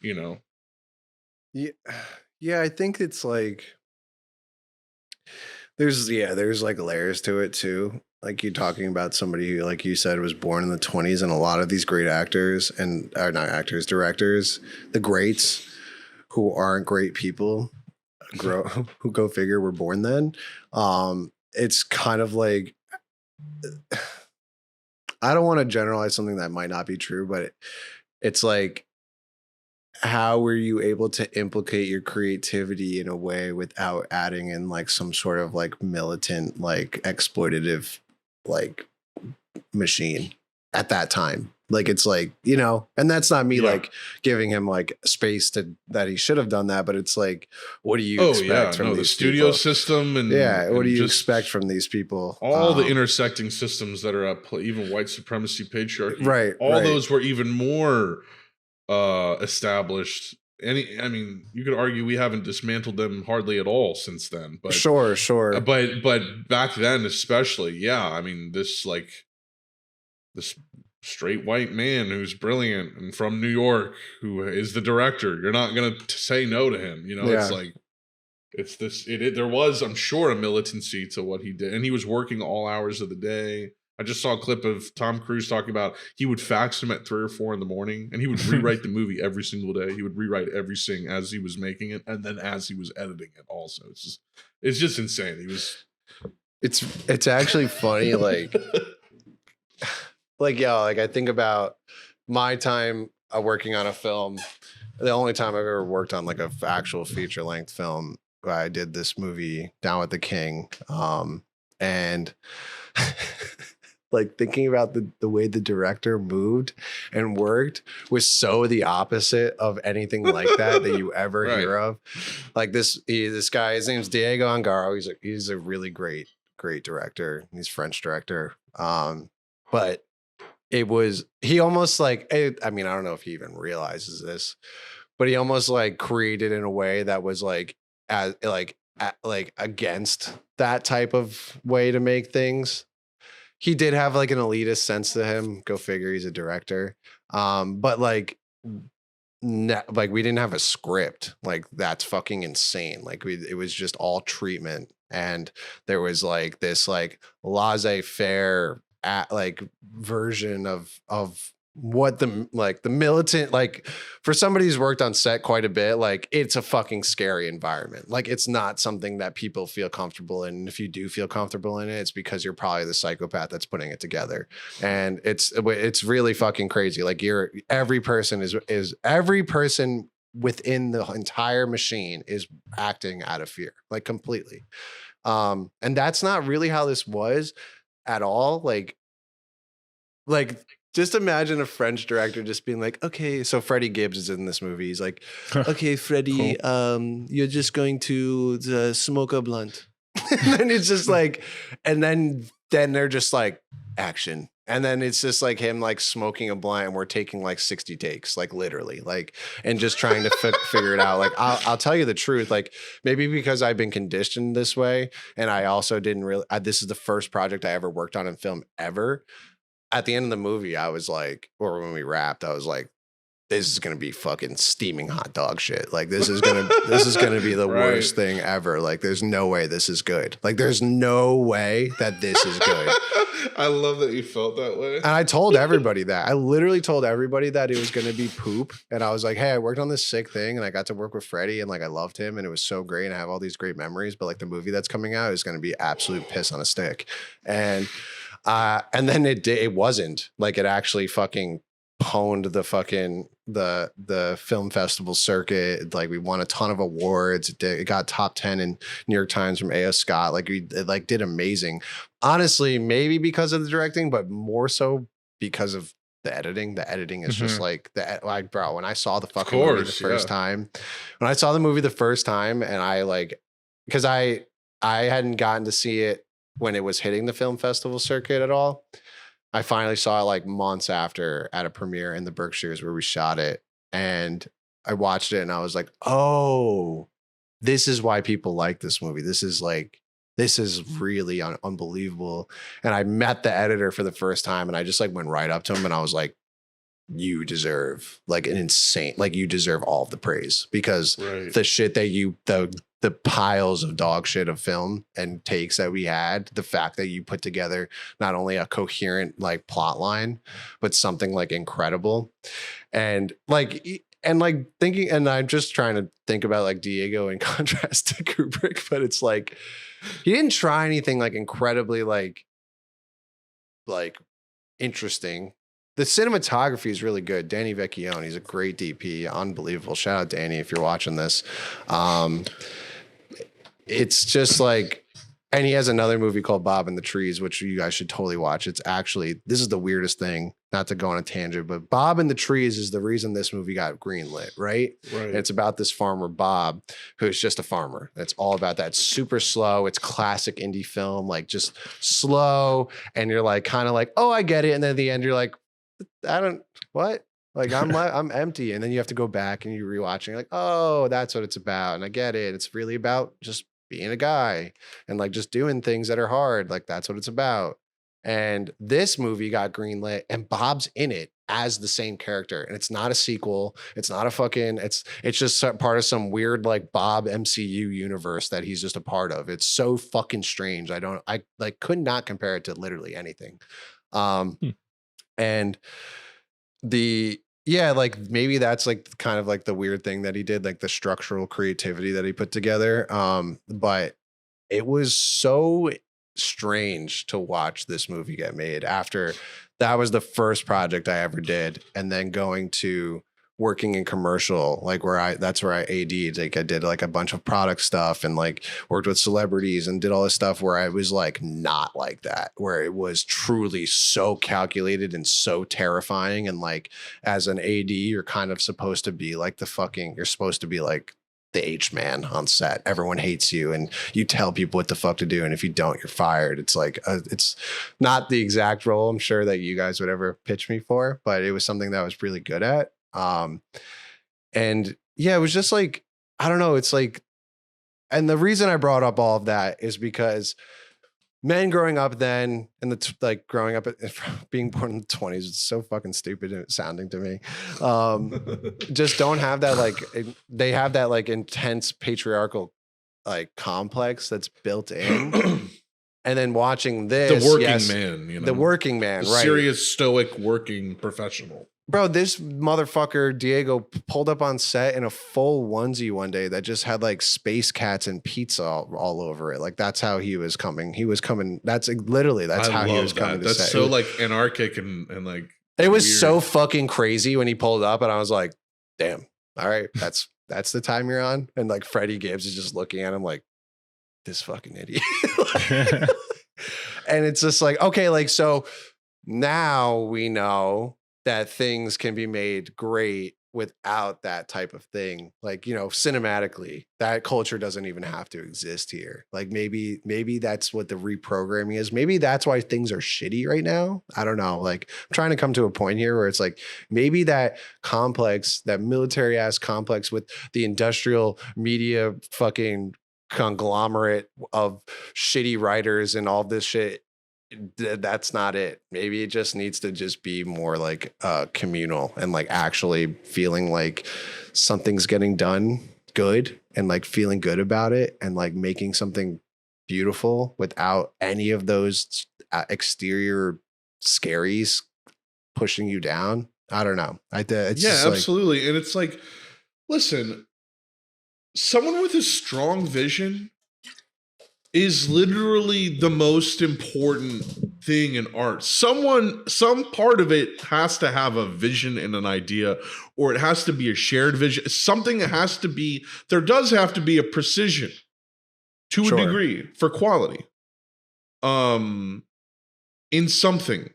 [SPEAKER 2] Yeah, I think it's like there's like layers to it too. Like you're talking about somebody who, like you said, was born in the 20s, and a lot of these great actors directors, the greats who aren't great people, who go figure were born then. It's kind of like, I don't want to generalize something that might not be true, but it's like, how were you able to implicate your creativity in a way without adding in like some sort of like militant, like exploitative, like machine at that time? Like, it's like, and that's not me like giving him like space that he should have done that, but it's like, what do you expect from
[SPEAKER 1] the studio system and
[SPEAKER 2] what do you expect from these people?
[SPEAKER 1] All the intersecting systems that are at play, even white supremacy, patriarchy,
[SPEAKER 2] right?
[SPEAKER 1] Those were even more established. I mean, you could argue we haven't dismantled them hardly at all since then, but
[SPEAKER 2] sure.
[SPEAKER 1] But back then, especially, I mean, this straight white man who's brilliant and from New York who is the director. You're not gonna say no to him. You know, it's like it's this. There was, I'm sure, a militancy to what he did, and he was working all hours of the day. I just saw a clip of Tom Cruise talking about he would fax him at 3 or 4 in the morning, and he would rewrite the movie every single day. He would rewrite every scene as he was making it, and then as he was editing it. Also, it's just insane. He was.
[SPEAKER 2] It's actually funny, like I think about my time working on a film. The only time I've ever worked on like a actual feature length film, I did this movie Down with the King, and. Like thinking about the way the director moved and worked was so the opposite of anything like that you ever hear of. Like this guy, his name's Diego Angaro. He's a really great director. He's a French director. But he almost like, I mean, I don't know if he even realizes this, but he almost like created in a way that was like against that type of way to make things. He did have like an elitist sense to him. Go figure, he's a director. But like we didn't have a script. Like that's fucking insane. Like it was just all treatment, and there was like this like laissez-faire version of what the militant, like for somebody who's worked on set quite a bit, like it's a fucking scary environment. Like it's not something that people feel comfortable in. And if you do feel comfortable in it, it's because you're probably the psychopath that's putting it together. And it's really fucking crazy. Like every person within the entire machine is acting out of fear, like completely. And that's not really how this was at all. Like just imagine a French director just being like, okay, so Freddie Gibbs is in this movie. He's like, okay, Freddie, cool. You're just going to smoke a blunt. And then it's just like, and then they're just like, action. And then it's just like him like smoking a blunt, and we're taking like 60 takes, like literally, like, and just trying to figure it out. Like, I'll tell you the truth, like maybe because I've been conditioned this way, and I also didn't really, this is the first project I ever worked on in film ever. At the end of the movie, I was like, or when we wrapped, I was like, this is going to be fucking steaming hot dog shit. Like this is going to be the worst thing ever. Like there's no way this is good. Like there's no way that this is good.
[SPEAKER 1] I love that you felt that way.
[SPEAKER 2] And I told everybody that. I literally told everybody that it was going to be poop. And I was like, hey, I worked on this sick thing, and I got to work with Freddie, and like I loved him, and it was so great, and I have all these great memories, but like the movie that's coming out is going to be absolute piss on a stick. And then it wasn't. Like it actually fucking pwned the fucking the film festival circuit. Like we won a ton of awards. It got top 10 in New York Times from A.O. Scott. Like it like did amazing. Honestly, maybe because of the directing, but more so because of the editing. The editing is just like bro, when I saw the fucking movie the first time, and I like, because I hadn't gotten to see it when it was hitting the film festival circuit at all. I finally saw it like months after at a premiere in the Berkshires where we shot it. And I watched it and I was like, oh, this is why people like this movie. This is really unbelievable. And I met the editor for the first time, and I just like went right up to him and I was like, you deserve like an insane, like you deserve all of the praise, because the shit that the piles of dog shit of film and takes that we had, the fact that you put together not only a coherent like plot line, but something like incredible. And thinking, and I'm just trying to think about like Diego in contrast to Kubrick, but it's like, he didn't try anything like incredibly like interesting. The cinematography is really good. Danny Vecchione, he's a great DP, unbelievable. Shout out Danny if you're watching this. It's just like, and he has another movie called Bob and the Trees, which you guys should totally watch. It's actually, this is the weirdest thing, not to go on a tangent, but Bob and the Trees is the reason this movie got greenlit, right? And it's about this farmer, Bob, who's just a farmer. It's all about that. It's super slow. It's classic indie film, like just slow. And you're like, kind of like, oh, I get it. And then at the end, you're like, what? Like I'm empty. And then you have to go back and you rewatch and you're like, oh, that's what it's about. And I get it. It's really about just being a guy and like just doing things that are hard. Like that's what it's about. And this movie got greenlit, and Bob's in it as the same character, and it's not a sequel. It's not a fucking. It's just part of some weird like Bob MCU universe that he's just a part of. It's so fucking strange. I like could not compare it to literally anything. And like maybe that's like kind of like the weird thing that he did, like the structural creativity that he put together. But it was so strange to watch this movie get made after that was the first project I ever did, and then going to working in commercial, like that's where I AD'd. Like I did like a bunch of product stuff and like worked with celebrities and did all this stuff where I was like not like that, where it was truly so calculated and so terrifying. And like as an AD, you're kind of supposed to be like you're supposed to be like the H man on set. Everyone hates you and you tell people what the fuck to do. And if you don't, you're fired. It's like, it's not the exact role I'm sure that you guys would ever pitch me for, but it was something that I was really good at. And yeah, it was just like, I don't know. It's like, and the reason I brought up all of that is because men growing up then and like growing up being born in the 20s, it's so fucking stupid sounding to me. Just don't have that, like they have that like intense patriarchal like complex that's built in. And then watching this,
[SPEAKER 1] the working man, you know,
[SPEAKER 2] the working man, right?
[SPEAKER 1] Serious, stoic, working professional.
[SPEAKER 2] Bro, this motherfucker Diego pulled up on set in a full onesie one day that just had like space cats and pizza all over it. Like that's how he was coming. He was coming. That's literally how he was coming to set.
[SPEAKER 1] That's so like anarchic and like
[SPEAKER 2] it was weird. So fucking crazy when he pulled up, and I was like, damn, all right, that's the time you're on. And like Freddie Gibbs is just looking at him like this fucking idiot. And it's just like, okay, like so now we know that things can be made great without that type of thing. Like, you know, cinematically, that culture doesn't even have to exist here. Like maybe that's what the reprogramming is. Maybe that's why things are shitty right now. I don't know. Like I'm trying to come to a point here where it's like, maybe that complex, that military ass complex with the industrial media fucking conglomerate of shitty writers and all this shit, that's not it. Maybe it just needs to just be more like communal and like actually feeling like something's getting done good and like feeling good about it and like making something beautiful without any of those exterior scaries pushing you down. I don't know. It's
[SPEAKER 1] yeah, absolutely. And it's like, listen, someone with a strong vision is literally the most important thing in art. Some part of it has to have a vision and an idea, or it has to be a shared vision. Something that has to be, there does have to be a precision to a degree for quality. In something.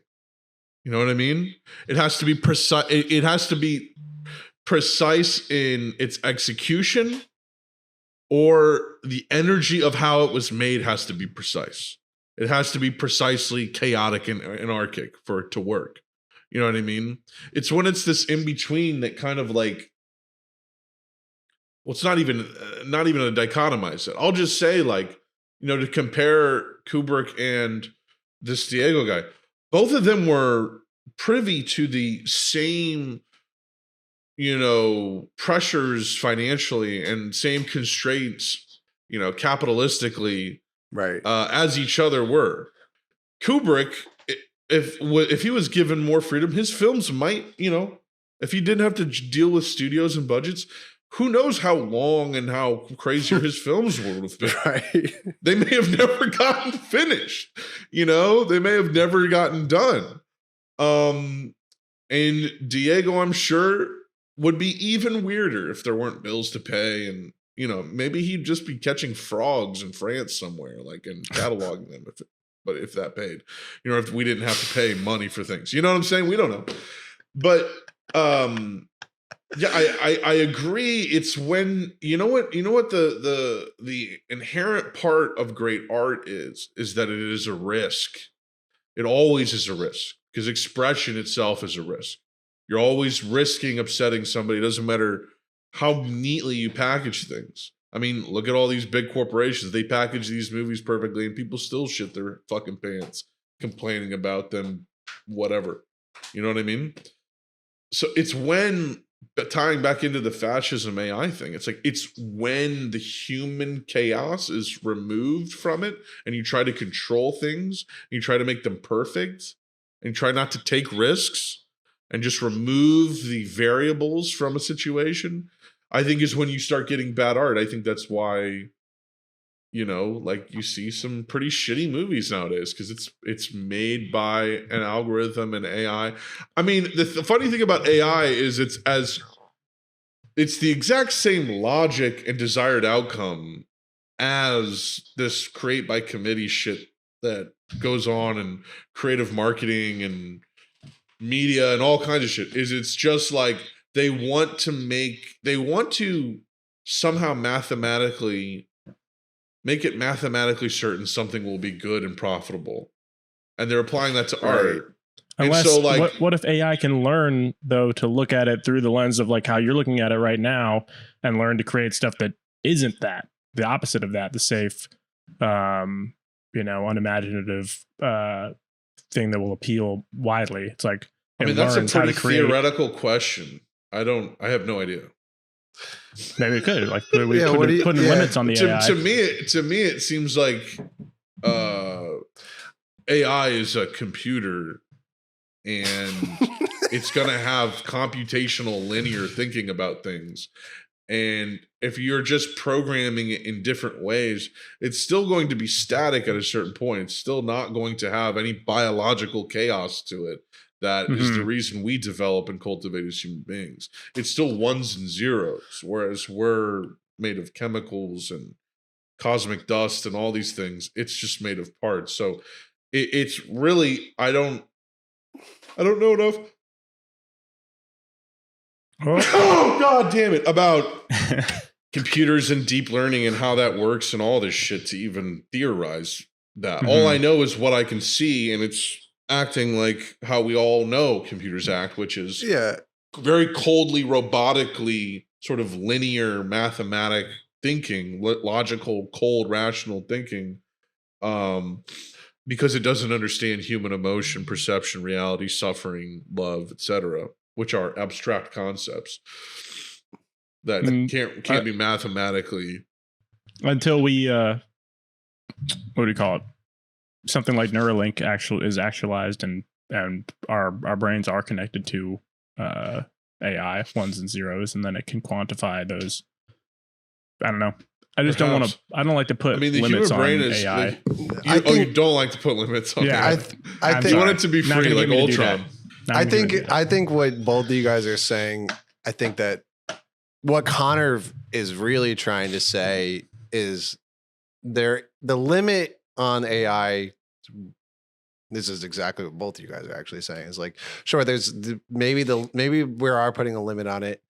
[SPEAKER 1] You know what I mean? It has to be precise. It has to be precise in its execution, or the energy of how it was made has to be precise. It has to be precisely chaotic and anarchic for it to work. You know what I mean? It's when it's this in between that kind of like, well, it's not even a dichotomize it. I'll just say, like, you know, to compare Kubrick and this Diego guy, both of them were privy to the same, you know, pressures financially and same constraints, you know, capitalistically,
[SPEAKER 2] right,
[SPEAKER 1] as each other were. Kubrick, if he was given more freedom, his films might, you know, if he didn't have to deal with studios and budgets, who knows how long and how crazier his films would have been.
[SPEAKER 2] Right.
[SPEAKER 1] They may have never gotten finished, you know, they may have never gotten done. And Diego, I'm sure, would be even weirder if there weren't bills to pay, and you know, maybe he'd just be catching frogs in France somewhere, like, and cataloging them. If that paid, you know, if we didn't have to pay money for things, you know what I'm saying? We don't know, but yeah, I agree. It's when you know what the inherent part of great art is that it is a risk. It always is a risk because expression itself is a risk. You're always risking upsetting somebody. It doesn't matter how neatly you package things. I mean, look at all these big corporations. They package these movies perfectly and people still shit their fucking pants. complaining about them, whatever. You know what I mean? So it's when, tying back into the fascism AI thing, it's like it's when the human chaos is removed from it and you try to control things, and you try to make them perfect, and you try not to take risks and just remove the variables from a situation, I think is when you start getting bad art. I think that's why, you know, like you see some pretty shitty movies nowadays because it's made by an algorithm and AI. I mean, the funny thing about AI is it's the exact same logic and desired outcome as this create by committee shit that goes on in creative marketing and media and all kinds of shit. It's just like they want to somehow make it mathematically certain something will be good and profitable, and they're applying that to art.
[SPEAKER 3] Unless,
[SPEAKER 1] and so, like,
[SPEAKER 3] what if AI can learn though to look at it through the lens of like how you're looking at it right now, and learn to create stuff that isn't that, the opposite of that, the safe, unimaginative thing that will appeal widely. It's like,
[SPEAKER 1] I mean, that's a pretty theoretical question. I have no idea.
[SPEAKER 3] Maybe it could, like, putting limits on the AI.
[SPEAKER 1] To me, it seems like AI is a computer, and it's going to have computational linear thinking about things. And if you're just programming it in different ways, it's still going to be static at a certain point. It's still not going to have any biological chaos to it. That is the reason we develop and cultivate as human beings. It's still ones and zeros, whereas we're made of chemicals and cosmic dust and all these things. It's just made of parts. So it's really, I don't know enough. Oh, God damn it. About computers and deep learning and how that works and all this shit to even theorize that. All I know is what I can see, and it's acting like how we all know computers act, which is very coldly, robotically, sort of linear, mathematic thinking, logical, cold, rational thinking, because it doesn't understand human emotion, perception, reality, suffering, love, etc., which are abstract concepts that can't be mathematically.
[SPEAKER 3] Until we, what do you call it? Something like Neuralink is actualized, and our brains are connected to AI, ones and zeros, and then it can quantify those. I don't know. I just don't want to. I don't like to put limits on AI.
[SPEAKER 1] You don't like to put limits on AI. I think you want it to be free, like Ultron.
[SPEAKER 2] I think what both of you guys are saying, I think that what Connor is really trying to say is the limit on AI. This is exactly what both of you guys are actually saying. Is like, sure, there's maybe we are putting a limit on it,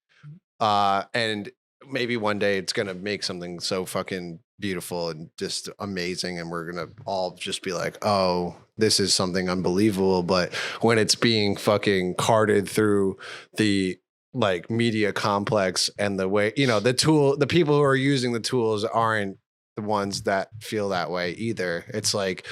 [SPEAKER 2] and maybe one day it's gonna make something so fucking beautiful and just amazing, and we're gonna all just be like, oh, this is something unbelievable. But when it's being fucking carted through the like media complex and the way, the people who are using the tools aren't the ones that feel that way either. It's like,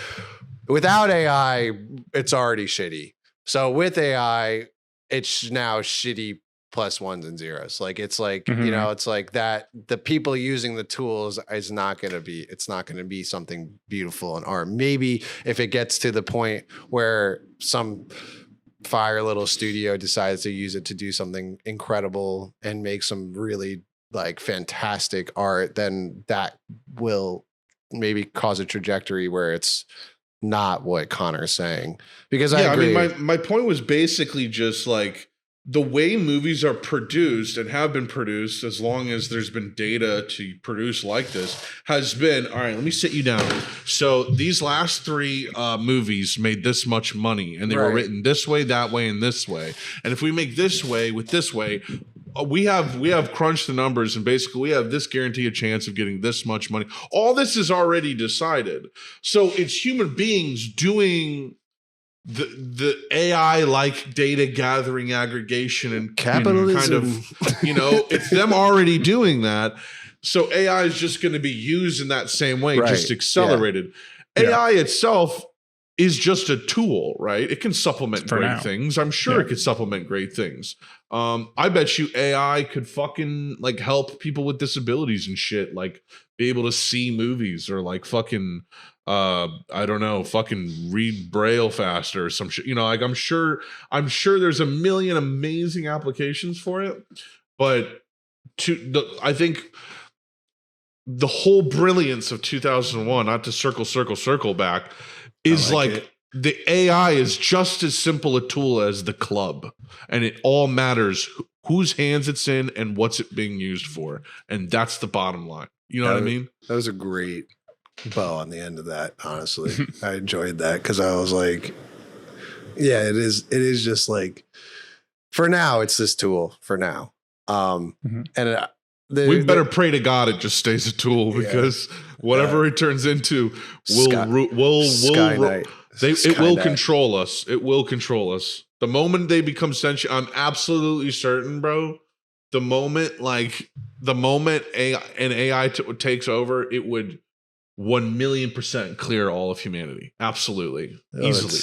[SPEAKER 2] without AI, it's already shitty. So with AI, it's now shitty plus ones and zeros. Like, it's like, it's like that the people using the tools it's not going to be something beautiful in art. Maybe if it gets to the point where some fire little studio decides to use it to do something incredible and make some really like fantastic art, then that will maybe cause a trajectory where it's not what Connor's saying. Because I agree.
[SPEAKER 1] I mean, my point was basically just like the way movies are produced and have been produced, as long as there's been data to produce like this, has been, all right, let me sit you down. So these last 3 movies made this much money, and they were written this way, that way, and this way. And if we make this way with this way, we have crunched the numbers, and basically we have this guaranteed chance of getting this much money. All this is already decided. So it's human beings doing the AI like data gathering, aggregation, and
[SPEAKER 2] capitalism.
[SPEAKER 1] It's them already doing that. So AI is just going to be used in that same way, just accelerated. AI itself is just a tool, right? It can supplement
[SPEAKER 3] For
[SPEAKER 1] great
[SPEAKER 3] now.
[SPEAKER 1] things. I'm sure
[SPEAKER 3] Yeah.
[SPEAKER 1] it could supplement great things. I bet you AI could fucking like help people with disabilities and shit, like be able to see movies or like fucking I don't know, fucking read braille faster or some shit. You know, like I'm sure there's a million amazing applications for it, but I think the whole brilliance of 2001, not to circle back, is like the AI is just as simple a tool as the club, and it all matters whose hands it's in and what's it being used for, and that's the bottom line. You know what I mean?
[SPEAKER 2] That was a great bow on the end of that. Honestly, I enjoyed that because I was like, yeah, it is just like, for now, it's this tool for now. And
[SPEAKER 1] we better pray to God it just stays a tool, because whatever it turns into it will control us. It will control us. The moment they become sentient, I'm absolutely certain, bro. The moment AI takes over, it would 1,000,000% clear all of humanity. Absolutely. Easily.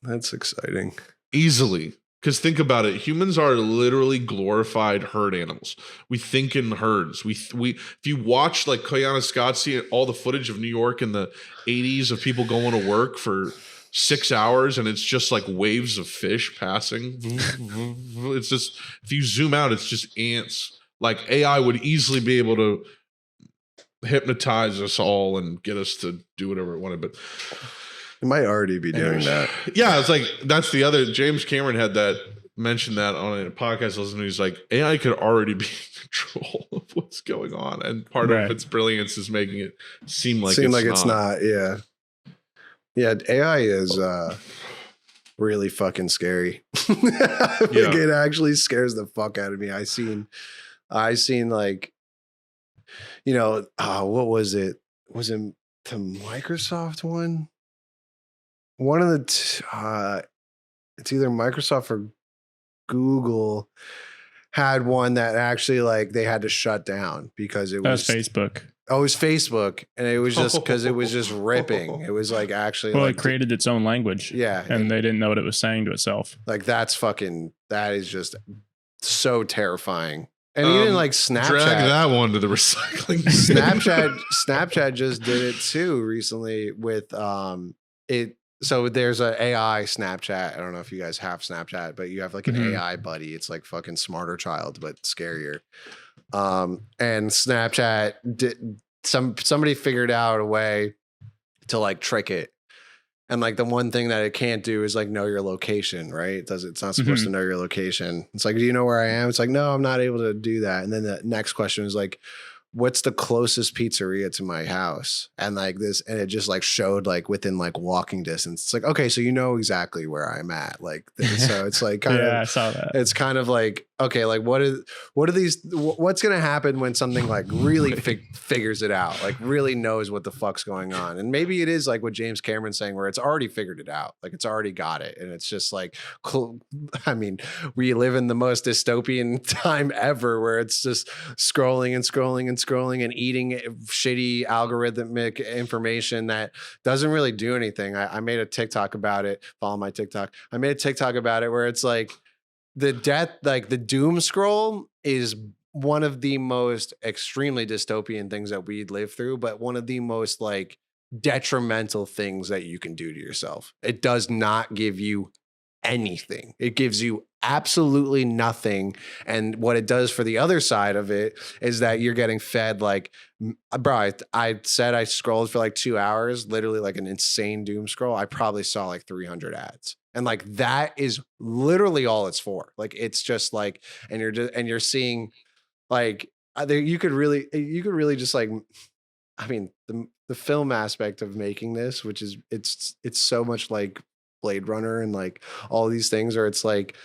[SPEAKER 2] That's exciting.
[SPEAKER 1] Easily. Because think about it, humans are literally glorified herd animals. We think in herds. We if you watch like Koyaanisqatsi and all the footage of New York in the 80s of people going to work for 6 hours, and it's just like waves of fish passing. It's just, if you zoom out, it's just ants. Like AI would easily be able to hypnotize us all and get us to do whatever it wanted, but
[SPEAKER 2] it might already be doing that.
[SPEAKER 1] Yeah, it's like, that's the other, James Cameron had mentioned that on a podcast listening. He's like, AI could already be in control of what's going on, and part of its brilliance is making it seem like it's not. Yeah,
[SPEAKER 2] AI is really fucking scary. It actually scares the fuck out of me. I seen like, you know, what was it? Was it the Microsoft one? One of the it's either Microsoft or Google had one that actually like they had to shut down because it was
[SPEAKER 3] Facebook.
[SPEAKER 2] Oh, it was Facebook, and it was just because it was just ripping. It was like actually,
[SPEAKER 3] it created its own language.
[SPEAKER 2] Yeah,
[SPEAKER 3] and they didn't know what it was saying to itself.
[SPEAKER 2] Like that is just so terrifying. And even like Snapchat,
[SPEAKER 1] drag that one to the recycling.
[SPEAKER 2] Snapchat just did it too recently with it. So there's an AI Snapchat. I don't know if you guys have Snapchat, but you have like an AI buddy. It's like fucking Smarter Child, but scarier. And Snapchat somebody figured out a way to like trick it. And like the one thing that it can't do is like know your location, right? It's not supposed to know your location. It's like, do you know where I am? It's like, no, I'm not able to do that. And then the next question is like, what's the closest pizzeria to my house? And like this, and it just like showed like within like walking distance. It's like, okay, so you know exactly where I'm at. Like, so it's like kind of,
[SPEAKER 3] I saw that.
[SPEAKER 2] It's kind of like, okay, like what's going to happen when something like really figures it out, like really knows what the fuck's going on. And maybe it is like what James Cameron's saying, where it's already figured it out. Like it's already got it. And it's just like, I mean, we live in the most dystopian time ever, where it's just scrolling and scrolling and scrolling and eating shitty algorithmic information that doesn't really do anything. I made a TikTok about it. Follow my TikTok. I made a TikTok about it where it's like the doom scroll is one of the most extremely dystopian things that we live through, but one of the most like detrimental things that you can do to yourself. It does not give you anything. It gives you absolutely nothing. And what it does for the other side of it is that you're getting fed like, bro, I said I scrolled for like 2 hours, literally like an insane doom scroll. I probably saw like 300 ads. And like, that is literally all it's for. Like, it's just like, and you're seeing like, you could really just like, I mean, the film aspect of making this, which is, it's so much like Blade Runner and like all these things, where it's like,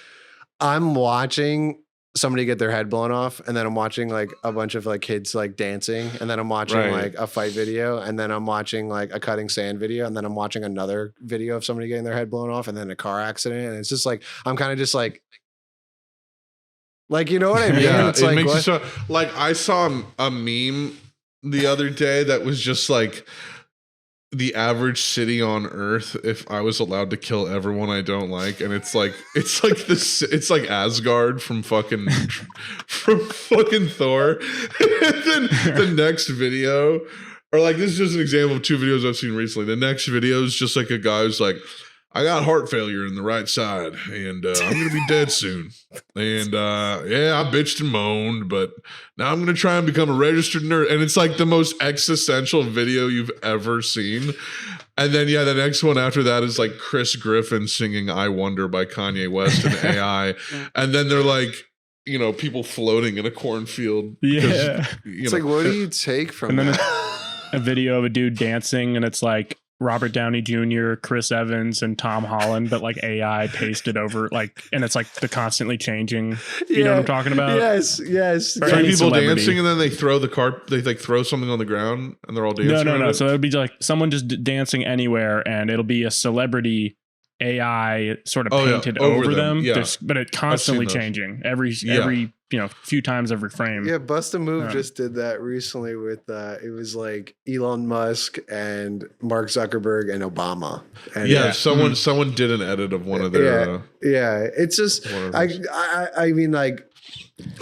[SPEAKER 2] I'm watching somebody get their head blown off, and then I'm watching like a bunch of like kids like dancing, and then I'm watching like a fight video, and then I'm watching like a cutting sand video, and then I'm watching another video of somebody getting their head blown off, and then a car accident. And it's just like, I'm kind of just like, you know what I mean?
[SPEAKER 1] Yeah,
[SPEAKER 2] it's
[SPEAKER 1] it
[SPEAKER 2] like,
[SPEAKER 1] makes you so, like, I saw a meme the other day that was just like, the average city on Earth if I was allowed to kill everyone I don't like, and it's like Asgard from fucking Thor. And then the next video, or like this is just an example of 2 videos I've seen recently. The next video is just like a guy who's like, I got heart failure in the right side, and I'm gonna be dead soon. And yeah, I bitched and moaned, but now I'm gonna try and become a registered nurse. And it's like the most existential video you've ever seen. And then the next one after that is like Chris Griffin singing "I Wonder" by Kanye West and AI. And then they're like, people floating in a cornfield.
[SPEAKER 3] Yeah,
[SPEAKER 2] it's like, what do you take from
[SPEAKER 3] and then
[SPEAKER 2] that?
[SPEAKER 3] a video of a dude dancing, and it's like Robert Downey Jr., Chris Evans, and Tom Holland, but like AI pasted over, like, and it's like the constantly changing. You know what I'm talking about?
[SPEAKER 2] Yes.
[SPEAKER 3] Or
[SPEAKER 1] 3
[SPEAKER 3] any
[SPEAKER 1] people
[SPEAKER 3] celebrity.
[SPEAKER 1] dancing, and then they throw they like throw something on the ground, and they're all dancing.
[SPEAKER 3] No. So it would be like someone just dancing anywhere, and it'll be a celebrity AI sort of painted over them.
[SPEAKER 1] Yeah.
[SPEAKER 3] But it constantly changing every few times every frame.
[SPEAKER 2] Yeah, Bust a Move just did that recently with it was like Elon Musk and Mark Zuckerberg and Obama. And
[SPEAKER 1] someone did an edit of one of their
[SPEAKER 2] it's just I mean, like,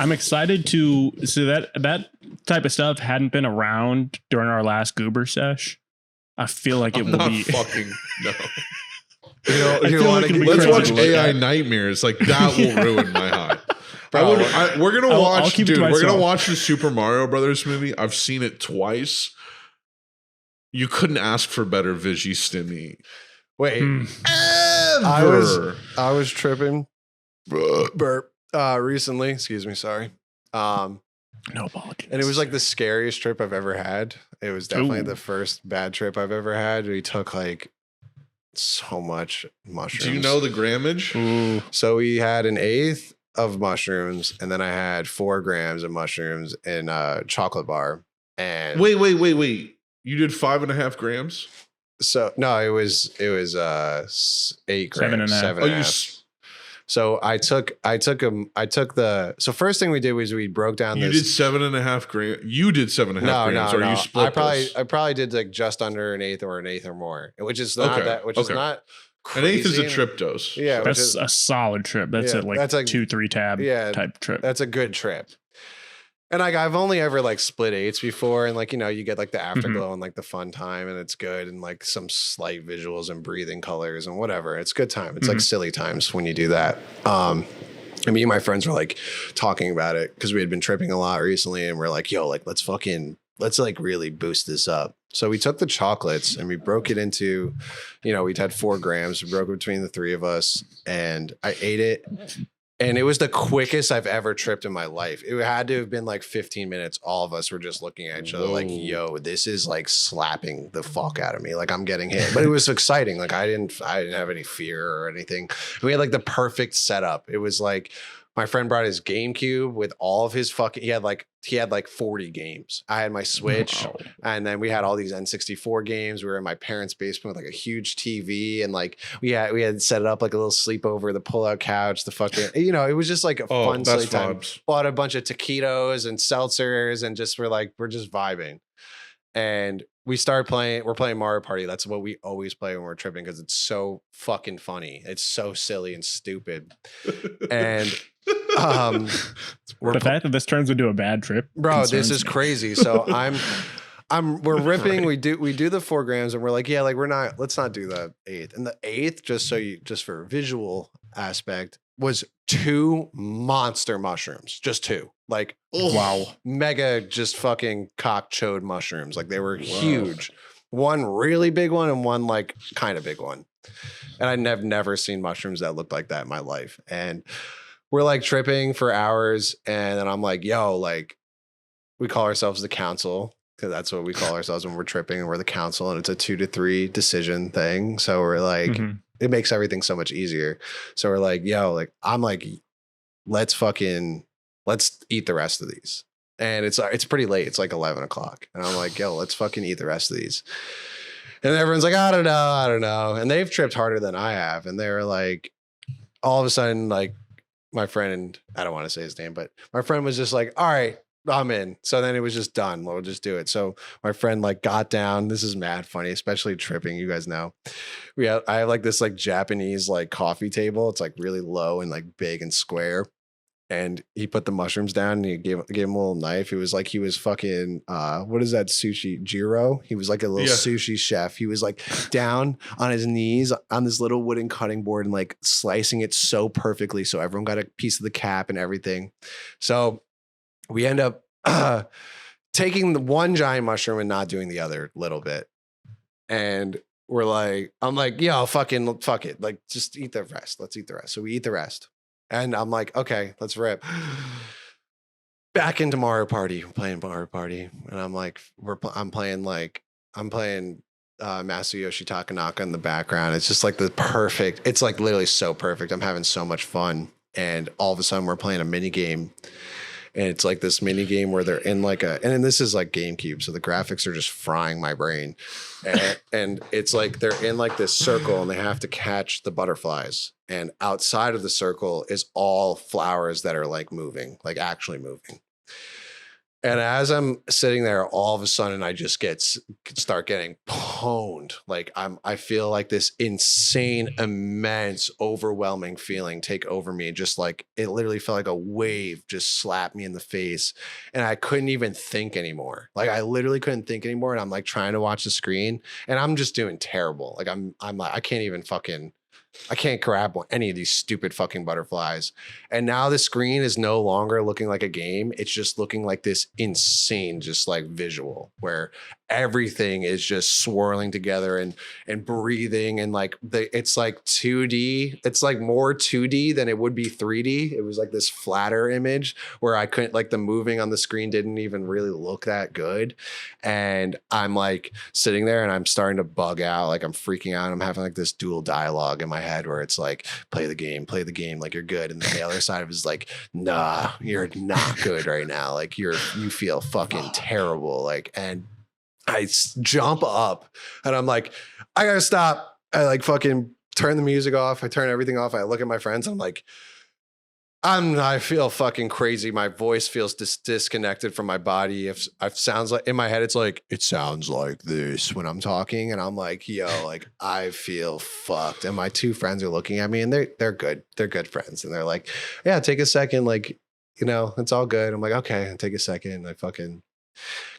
[SPEAKER 3] I'm excited to so that type of stuff hadn't been around during our last Goober sesh. I feel like it will be
[SPEAKER 1] fucking no.
[SPEAKER 3] Let's
[SPEAKER 1] watch AI Nightmares. Like that will ruin my high. We're gonna watch, dude. We're gonna watch the Super Mario Brothers movie. I've seen it twice. You couldn't ask for better visual stimmy.
[SPEAKER 2] Wait,
[SPEAKER 1] ever.
[SPEAKER 2] I was tripping. Burp. Recently, excuse me. Sorry.
[SPEAKER 3] No apologies.
[SPEAKER 2] And it was like the scariest trip I've ever had. It was definitely the first bad trip I've ever had. We took like so much mushrooms.
[SPEAKER 1] Do you know the grammage?
[SPEAKER 3] Ooh.
[SPEAKER 2] So we had 1/8 of mushrooms, and then I had 4 grams of mushrooms in a chocolate bar. And
[SPEAKER 1] wait. You did 5.5 grams?
[SPEAKER 2] So no, it was 8 grams. 7.5. So I took the. So first thing we did was we broke down.
[SPEAKER 1] You did 7.5 grams. You did 7.5 grams, or you split.
[SPEAKER 2] I probably did like just under 1/8 or 1/8 or more, which is not that. Which is not. Crazy.
[SPEAKER 1] 1/8 is a trip dose.
[SPEAKER 2] Yeah,
[SPEAKER 3] that's a solid trip. That's that's like 2-3 tab type trip.
[SPEAKER 2] That's a good trip. And like I've only ever like split 8s before, and like you get like the afterglow and like the fun time, and it's good, and like some slight visuals and breathing colors and whatever. It's good time. It's like silly times when you do that. And me and my friends were like talking about it because we had been tripping a lot recently, and we're like, yo, like let's like really boost this up. So we took the chocolates and we broke it into, we'd had 4 grams. We broke it between the 3 of us, and I ate it. And it was the quickest I've ever tripped in my life. It had to have been like 15 minutes. All of us were just looking at each other like, yo, this is like slapping the fuck out of me. Like I'm getting hit. But it was exciting. Like I didn't have any fear or anything. We had like the perfect setup. It was like my friend brought his GameCube with all of his he had like 40 games. I had my Switch, and then we had all these N64 games. We were in my parents' basement with like a huge TV, and like we had set it up like a little sleepover, the pull-out couch, the fucking it was just like a fun silly time. Bought a bunch of taquitos and seltzers, and just we're just vibing. And we're playing Mario Party. That's what we always play when we're tripping because it's so fucking funny. It's so silly and stupid. And
[SPEAKER 3] the fact that this turns into a bad trip,
[SPEAKER 2] bro, this is crazy. So we're ripping. We do the 4 grams, and we're like, yeah, like let's not do the 8th. And the 8th, just for a visual aspect, was 2 monster mushrooms, just 2. Like, wow, mega, just fucking cock chode mushrooms. Like they were huge. One really big one and one like kind of big one. And I've never seen mushrooms that looked like that in my life. And we're like tripping for hours, and then I'm like, yo, like we call ourselves the council because that's what we call ourselves when we're tripping, and we're the council, and it's a 2 to 3 decision thing. So we're like, it makes everything so much easier. So we're like, yo, like I'm like, let's eat the rest of these. And it's pretty late. It's like 11 o'clock. And I'm like, yo, let's fucking eat the rest of these. And everyone's like, I don't know. And they've tripped harder than I have. And they were like, all of a sudden, like my friend, I don't want to say his name, but my friend was just like, all right, I'm in. So then it was just done. We'll just do it. So my friend like got down. This is mad funny, especially tripping. You guys know, I have like this like Japanese like coffee table. It's like really low and like big and square. And he put the mushrooms down and he gave him a little knife. It was like he was fucking what is that sushi Jiro? He was like a little sushi chef. He was like down on his knees on this little wooden cutting board and like slicing it so perfectly. So everyone got a piece of the cap and everything. So we end up taking the one giant mushroom and not doing the other little bit. And I'm like, yo, fuck it. Like, just eat the rest. Let's eat the rest. So we eat the rest. And I'm like, okay, let's rip. Back into Mario Party. We're playing Mario Party. And I'm like, I'm playing Masayoshi Takanaka in the background. It's just like it's like literally so perfect. I'm having so much fun. And all of a sudden we're playing a mini game. And it's like this mini game where they're in like and then this is like GameCube. So the graphics are just frying my brain. And it's like they're in like this circle and they have to catch the butterflies. And outside of the circle is all flowers that are like moving, like actually moving. And as I'm sitting there, all of a sudden I just start getting pwned. Like I feel like this insane, immense, overwhelming feeling take over me. Just like it literally felt like a wave just slapped me in the face. And I couldn't even think anymore. Like I literally couldn't think anymore. And I'm like trying to watch the screen and I'm just doing terrible. Like I'm like, I can't grab any of these stupid fucking butterflies. And now the screen is no longer looking like a game. It's just looking like this insane, just like visual where everything is just swirling together and breathing. And like it's like 2D. It's like more 2D than it would be 3D. It was like this flatter image where I couldn't like the moving on the screen didn't even really look that good. And I'm like sitting there and I'm starting to bug out. Like I'm freaking out. I'm having like this dual dialogue in my head where it's like, play the game, like you're good. And the other side of it is like, nah, you're not good right now. Like you feel fucking terrible. Like, and I jump up and I'm like, I gotta stop. I like fucking turn the music off. I turn everything off. I look at my friends. I'm like, I feel fucking crazy. My voice feels disconnected from my body. If sounds like in my head, it's like, it sounds like this when I'm talking. And I'm like, yo, like I feel fucked. And my two friends are looking at me and they're good. They're good friends. And they're like, yeah, take a second. Like, you know, it's all good. I'm like, okay, take a second. I fucking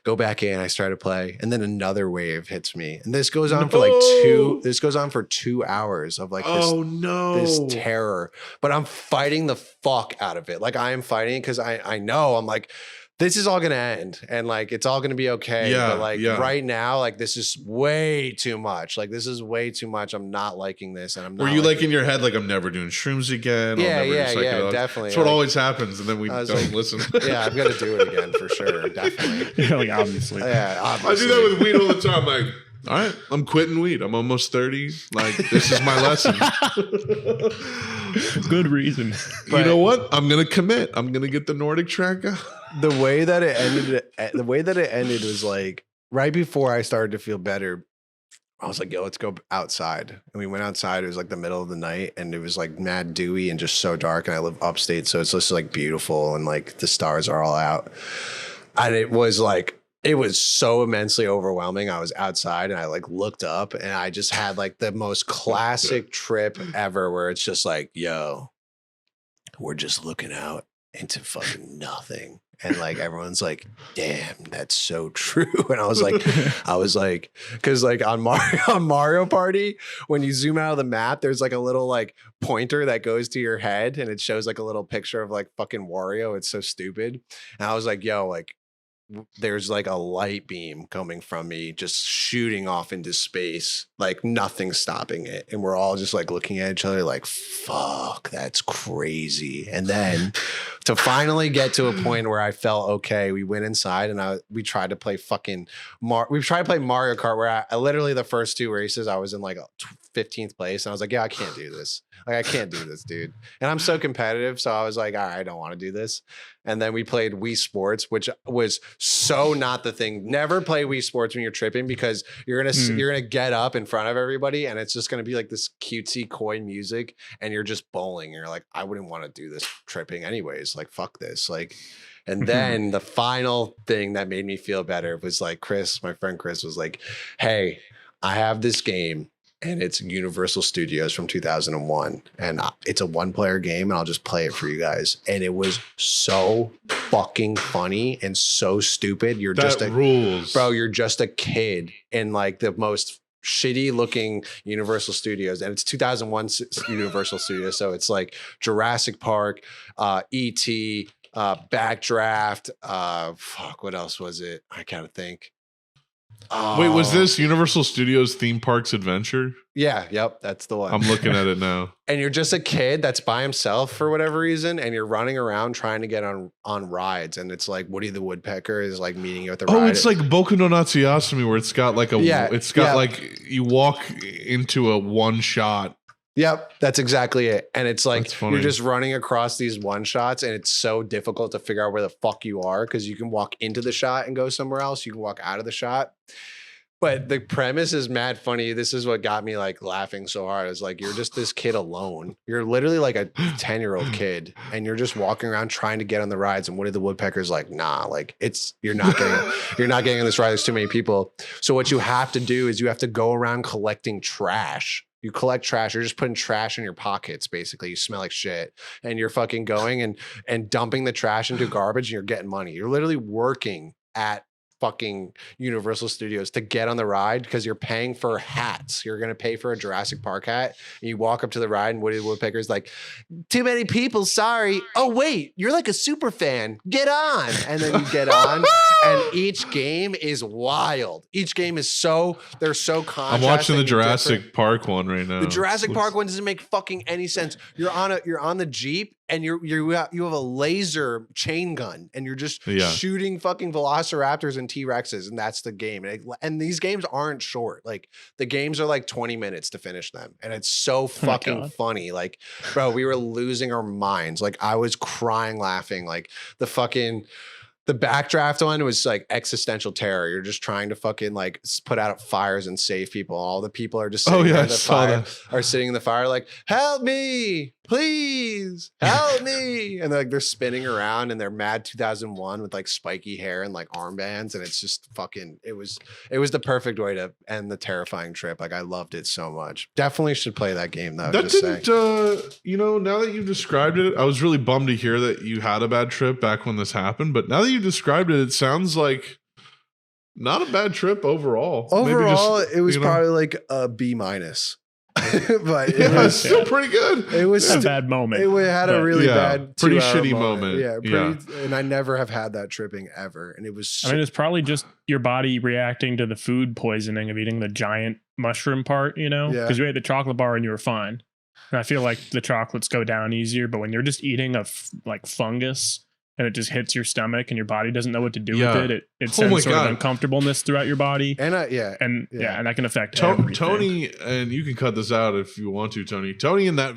[SPEAKER 2] go back in. I start to play. And then another wave hits me. And this goes on for like 2 hours of like this terror. But I'm fighting the fuck out of it. Like I am fighting because I know I'm like, this is all gonna end and like it's all gonna be okay.
[SPEAKER 1] Yeah,
[SPEAKER 2] but like right now, like this is way too much. Like this is way too much. I'm not liking this. And I'm not.
[SPEAKER 1] Were you like in your head, like I'm never doing shrooms again?
[SPEAKER 2] Yeah, definitely.
[SPEAKER 1] That's what always happens, and then we don't listen.
[SPEAKER 2] Yeah, I'm gonna do it again for sure. Definitely.
[SPEAKER 3] Yeah, like obviously.
[SPEAKER 2] Yeah, obviously.
[SPEAKER 1] I do that with weed all the time. Like, all right, I'm quitting weed. I'm almost 30. Like, this is my lesson.
[SPEAKER 3] Good reason.
[SPEAKER 1] But you know what? I'm gonna commit. I'm gonna get the Nordic track out.
[SPEAKER 2] The way that it ended was like right before I started to feel better. I was like, yo, let's go outside. And we went outside. It was like the middle of the night and it was like mad dewy and just so dark. And I live upstate. So it's just like beautiful. And like the stars are all out. And it was so immensely overwhelming. I was outside and I like looked up and I just had like the most classic trip ever where it's just like, yo, we're just looking out into fucking nothing. And like everyone's like, damn, that's so true. And I was like, because like on Mario Party, when you zoom out of the map, there's like a little like pointer that goes to your head and it shows like a little picture of like fucking Wario. It's so stupid. And I was like, yo, like there's like a light beam coming from me just shooting off into space, like nothing stopping it. And we're all just like looking at each other like, fuck, that's crazy. And then to finally get to a point where I felt okay, we went inside and we tried to play fucking Mario Kart where I literally the first two races I was in like 15th place. And I was like, yeah, I can't do this. Like, I can't do this, dude. And I'm so competitive. So I was like, all right, I don't want to do this. And then we played Wii Sports, which was so not the thing. Never play Wii Sports when you're tripping, because you're gonna get up in front of everybody and it's just gonna be like this cutesy coy music and you're just bowling. And you're like, I wouldn't want to do this tripping anyways. Like, fuck this. Like, and then the final thing that made me feel better was like my friend Chris was like, hey, I have this game and it's Universal Studios from 2001 and it's a 1-player game and I'll just play it for you guys. And it was so fucking funny and so stupid. You're just a kid in like the most shitty looking Universal Studios, and it's 2001 Universal Studios. So it's like Jurassic Park, E.T., Backdraft, what else was it? I kind of think.
[SPEAKER 1] Wait, was this Universal Studios Theme Parks Adventure?
[SPEAKER 2] Yeah, yep, that's the one.
[SPEAKER 1] I'm looking at it now.
[SPEAKER 2] And you're just a kid that's by himself for whatever reason, and you're running around trying to get on rides, and it's like Woody the Woodpecker is like meeting you at the ride.
[SPEAKER 1] Oh, it's like Boke no Natsuyasumi, where it's got like like you walk into a one shot.
[SPEAKER 2] Yep, that's exactly it. And it's like you're just running across these one shots, and it's so difficult to figure out where the fuck you are, because you can walk into the shot and go somewhere else. You can walk out of the shot. But the premise is mad funny. This is what got me like laughing so hard. It's like you're just this kid alone. You're literally like a 10-year-old kid, and you're just walking around trying to get on the rides. And Woody the Woodpecker's like, nah, like you're not getting on this ride. There's too many people. So what you have to do is you have to go around collecting trash. You collect trash. You're just putting trash in your pockets, basically. You smell like shit. And you're fucking going and dumping the trash into garbage, and you're getting money. You're literally working at fucking Universal Studios to get on the ride, because you're paying for hats. You're going to pay for a Jurassic Park hat. And you walk up to the ride, and Woody the Woodpecker's like, too many people, sorry. Oh, wait, you're like a super fan. Get on. And then you get on. And each game is wild. Each game is they're so contrasting.
[SPEAKER 1] I'm watching the Jurassic Park one right now.
[SPEAKER 2] The Jurassic Park one doesn't make fucking any sense. You're on the Jeep, and you have a laser chain gun, and you're just shooting fucking velociraptors and T-Rexes, and that's the game. And these games aren't short. Like, the games are like 20 minutes to finish them, and it's so fucking funny. Like, bro, we were losing our minds. Like, I was crying laughing. Like, the Backdraft one was like existential terror. You're just trying to fucking like put out fires and save people. All the people are just sitting in the fire, are sitting in the fire like, help me, please, help me. And they're spinning around, and they're mad 2001 with like spiky hair and like armbands. And it's just fucking, it was the perfect way to end the terrifying trip. Like, I loved it so much. Definitely should play that game though.
[SPEAKER 1] That didn't, now that you've described it, I was really bummed to hear that you had a bad trip back when this happened. But now that you described it, it sounds like not a bad trip overall.
[SPEAKER 2] It was probably like a B-. But it was
[SPEAKER 1] still pretty good.
[SPEAKER 2] It was
[SPEAKER 3] a bad moment.
[SPEAKER 2] It had a really bad,
[SPEAKER 1] pretty shitty moment.
[SPEAKER 2] And I never have had that tripping ever. And it was.
[SPEAKER 3] I mean, it's probably just your body reacting to the food poisoning of eating the giant mushroom part. Because you ate the chocolate bar and you were fine. And I feel like the chocolates go down easier, but when you're just eating like fungus, and it just hits your stomach, and your body doesn't know what to do with it. It sends sort of uncomfortableness throughout your body. And and that can affect everything.
[SPEAKER 1] Tony, and you can cut this out if you want to, Tony. Tony, in that,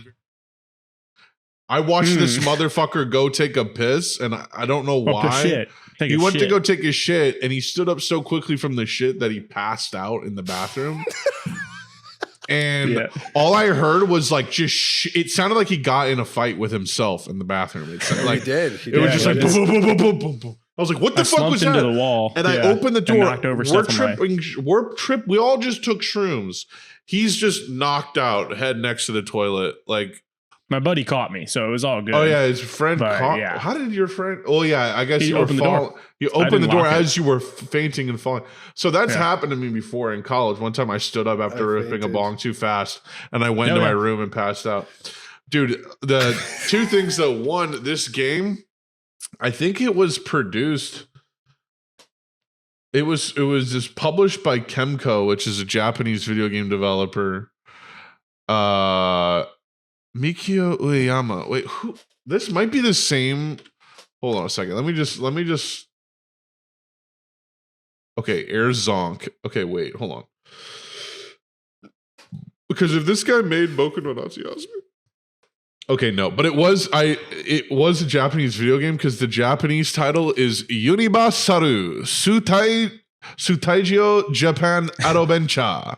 [SPEAKER 1] I watched this motherfucker go take a piss, and I don't know why. He went to go take his shit, and he stood up so quickly from the shit that he passed out in the bathroom. And all I heard was like it sounded like he got in a fight with himself in the bathroom. It like
[SPEAKER 2] he did.
[SPEAKER 1] It was just like boom, boom, boom, boom, boom, boom. I was like, "What the fuck was that?"
[SPEAKER 3] Into the wall,
[SPEAKER 1] and I opened the door. Warp trip. We all just took shrooms. He's just knocked out, head next to the toilet. Like,
[SPEAKER 3] my buddy caught me, so it was all good.
[SPEAKER 1] Oh yeah, his friend caught. Yeah. How did your friend? Oh yeah, I guess you opened the door. You opened the door as you were fainting and falling. So that's happened to me before in college. One time I stood up after ripping a bong too fast, and I went to my room and passed out. Dude, the two things though. One, this game, I think it was produced. It was just published by Kemco, which is a Japanese video game developer. Mikio Ueyama. Wait, who? This might be the same. Hold on a second. Let me just. Okay, Air Zonk. Okay, wait, hold on. because if this guy made Boku no Natsume. Okay, no, but it was a Japanese video game because the Japanese title is Unibasaru Sutaijio Japan Adventure.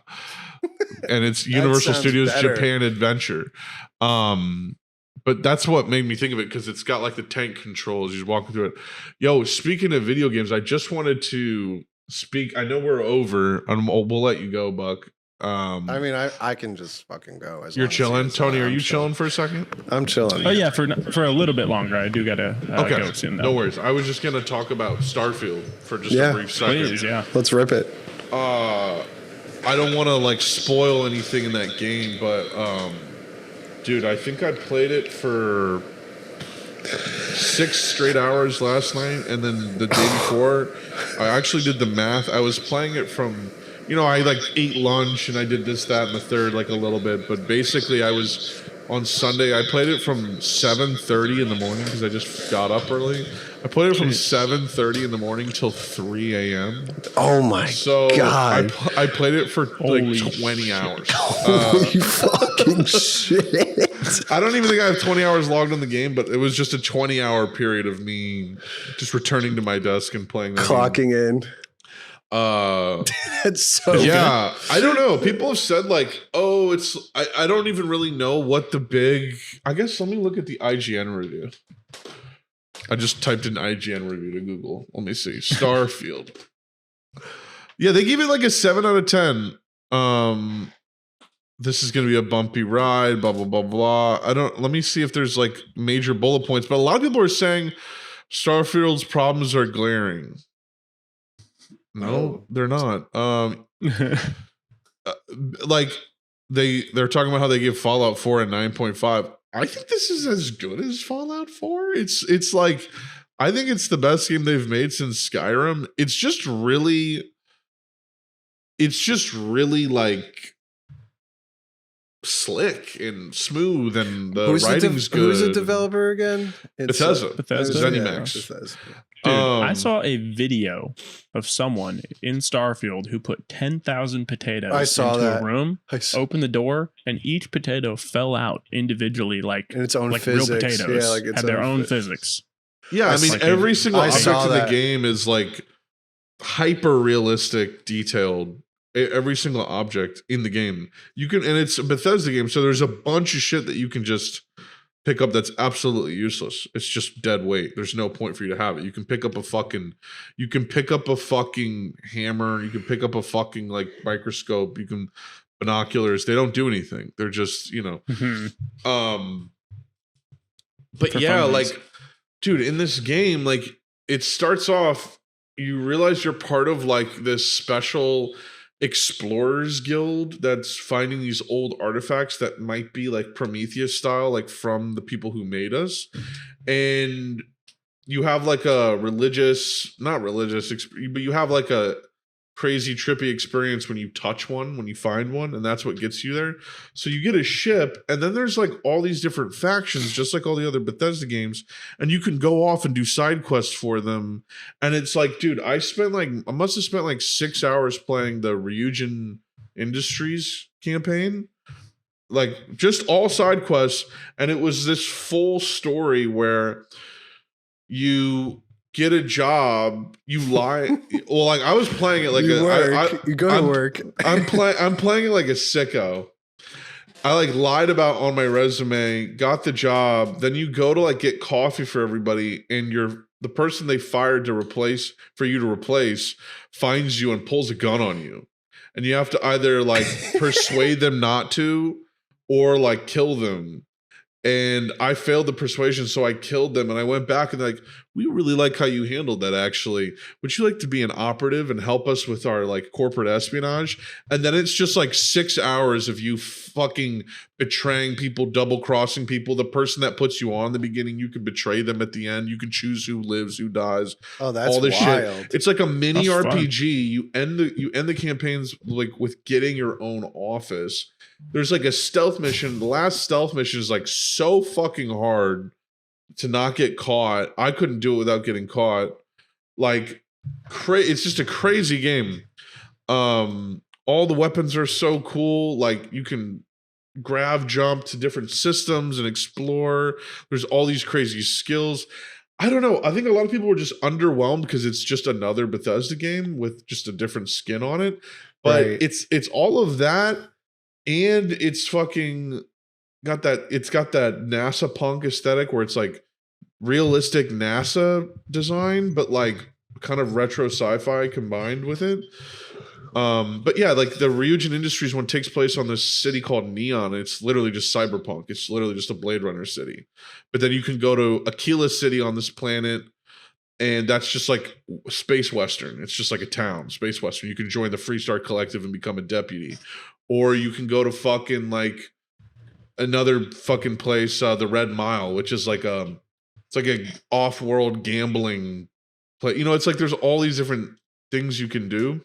[SPEAKER 1] And it's Universal
[SPEAKER 2] sounds
[SPEAKER 1] Studios
[SPEAKER 2] better.
[SPEAKER 1] Japan Adventure. But that's what made me think of it because it's got like the tank controls. You're walking through it. Yo, speaking of video games, I just wanted to speak. I know we're over, and we'll let you go, Buck.
[SPEAKER 2] I mean, I can just fucking go. As
[SPEAKER 1] You're
[SPEAKER 2] long as
[SPEAKER 1] chilling,
[SPEAKER 2] it's
[SPEAKER 1] Tony.
[SPEAKER 2] on.
[SPEAKER 1] Are
[SPEAKER 2] I'm
[SPEAKER 1] you chilling for a second?
[SPEAKER 2] I'm chilling.
[SPEAKER 3] Oh yeah, for a little bit longer. I do gotta
[SPEAKER 1] Okay,
[SPEAKER 3] go soon though.
[SPEAKER 1] no worries. I was just gonna talk about Starfield for just
[SPEAKER 2] Yeah.
[SPEAKER 1] a brief second.
[SPEAKER 3] Please, yeah.
[SPEAKER 2] Let's rip it.
[SPEAKER 1] I don't want to like spoil anything in that game, but dude, I think I played it for 6 straight hours last night, and then the day before, I actually did the math. I was playing it from, I like ate lunch and I did this, that, and the third, like a little bit, but basically I was on Sunday. I played it from 7:30 in the morning because I just got up early. I played it from 7:30 in the morning till 3 a.m.
[SPEAKER 2] Oh my
[SPEAKER 1] So
[SPEAKER 2] god!
[SPEAKER 1] I played it for
[SPEAKER 3] Holy
[SPEAKER 1] like 20 hours.
[SPEAKER 2] Holy fucking shit!
[SPEAKER 1] I don't even think I have 20 hours logged in the game, but it was just a 20-hour period of me just returning to my desk and playing that
[SPEAKER 2] Clocking in.
[SPEAKER 1] game.
[SPEAKER 2] That's so
[SPEAKER 1] Yeah, I don't know. People have said like, oh, it's I don't even really know what the big. I guess let me look at the IGN review. I just typed in IGN review to Google. Let me see. Starfield. Yeah, they gave it like a 7 out of 10. This is going to be a bumpy ride, blah, blah, blah, blah. Let me see if there's like major bullet points, but a lot of people are saying Starfield's problems are glaring. No, they're not. Like they're talking about how they give Fallout 4 a 9.5. I think this is as good as Fallout 4. It's like, I think it's the best game they've made since Skyrim. It's just really like slick and smooth, and the writing's good.
[SPEAKER 2] Who's the developer again?
[SPEAKER 1] Bethesda. ZeniMax.
[SPEAKER 2] Bethesda.
[SPEAKER 3] Dude, I saw a video of someone in Starfield who put 10,000 potatoes
[SPEAKER 2] I saw
[SPEAKER 3] into
[SPEAKER 2] that.
[SPEAKER 3] a room,
[SPEAKER 2] I saw-
[SPEAKER 3] opened the door, and each potato fell out individually, like
[SPEAKER 2] In its own
[SPEAKER 3] real
[SPEAKER 2] physics.
[SPEAKER 3] potatoes.
[SPEAKER 2] Yeah, like its
[SPEAKER 3] had their
[SPEAKER 2] own
[SPEAKER 3] own physics.
[SPEAKER 1] Yeah, I mean,
[SPEAKER 3] like
[SPEAKER 1] every
[SPEAKER 3] it.
[SPEAKER 1] single
[SPEAKER 2] I
[SPEAKER 1] object
[SPEAKER 2] saw
[SPEAKER 1] in the
[SPEAKER 2] that.
[SPEAKER 1] game is like hyper realistic, detailed. Every single object in the game, you can, and it's a Bethesda game, so there's a bunch of shit that you can just pick up that's absolutely useless. It's just dead weight. There's no point for you to have it. You can pick up a fucking hammer. You can pick up a fucking like microscope. You can binoculars. They don't do anything. They're just But
[SPEAKER 3] For
[SPEAKER 1] yeah,
[SPEAKER 3] funsies.
[SPEAKER 1] like, dude, in this game, like, it starts off, you realize you're part of like this special explorers guild that's finding these old artifacts that might be like Prometheus style, like from the people who made us. And you have like a not religious, but you have like a crazy trippy experience when you touch one, when you find one, and that's what gets you there. So you get a ship, and then there's like all these different factions, just like all the other Bethesda games, and you can go off and do side quests for them. And it's like, dude, I must have spent like 6 hours playing the Ryujin Industries campaign, like just all side quests, and it was this full story where you get a job, you lie. Well, like I was playing it like
[SPEAKER 2] you go to work.
[SPEAKER 1] I'm playing it like a sicko. I like lied about on my resume, got the job. Then you go to like get coffee for everybody, and the person they fired to replace finds you and pulls a gun on you, and you have to either like persuade them not to, or like kill them. And I failed the persuasion, so I killed them. And I went back and like, we really like how you handled that, actually. Would you like to be an operative and help us with our like corporate espionage? And then it's just like 6 hours of you fucking betraying people, double crossing people. The person that puts you on in the beginning, you can betray them at the end. You can choose who lives, who dies.
[SPEAKER 2] Oh, that's
[SPEAKER 1] all this
[SPEAKER 2] wild.
[SPEAKER 1] shit. It's like a mini
[SPEAKER 3] That's
[SPEAKER 1] RPG. You end the campaigns like with getting your own office. There's like a stealth mission. The last stealth mission is like so fucking hard to not get caught. I couldn't do it without getting caught. Like, it's just a crazy game. All the weapons are so cool. Like, you can grav jump to different systems and explore. There's all these crazy skills. I don't know. I think a lot of people were just underwhelmed because it's just another Bethesda game with just a different skin on it. But
[SPEAKER 2] Right.
[SPEAKER 1] it's all of that, and it's fucking got that. It's got that NASA punk aesthetic where it's like realistic NASA design, but like kind of retro sci-fi combined with it. But yeah, like the Ryujin Industries one takes place on this city called Neon. And it's literally just cyberpunk. It's literally just a Blade Runner city. But then you can go to Aquila City on this planet, and that's just like space western. It's just like a town, space western. You can join the Freestar Collective and become a deputy, or you can go to fucking like another fucking place, the Red Mile, which is like it's like a off-world gambling place. You know, it's like there's all these different things you can do.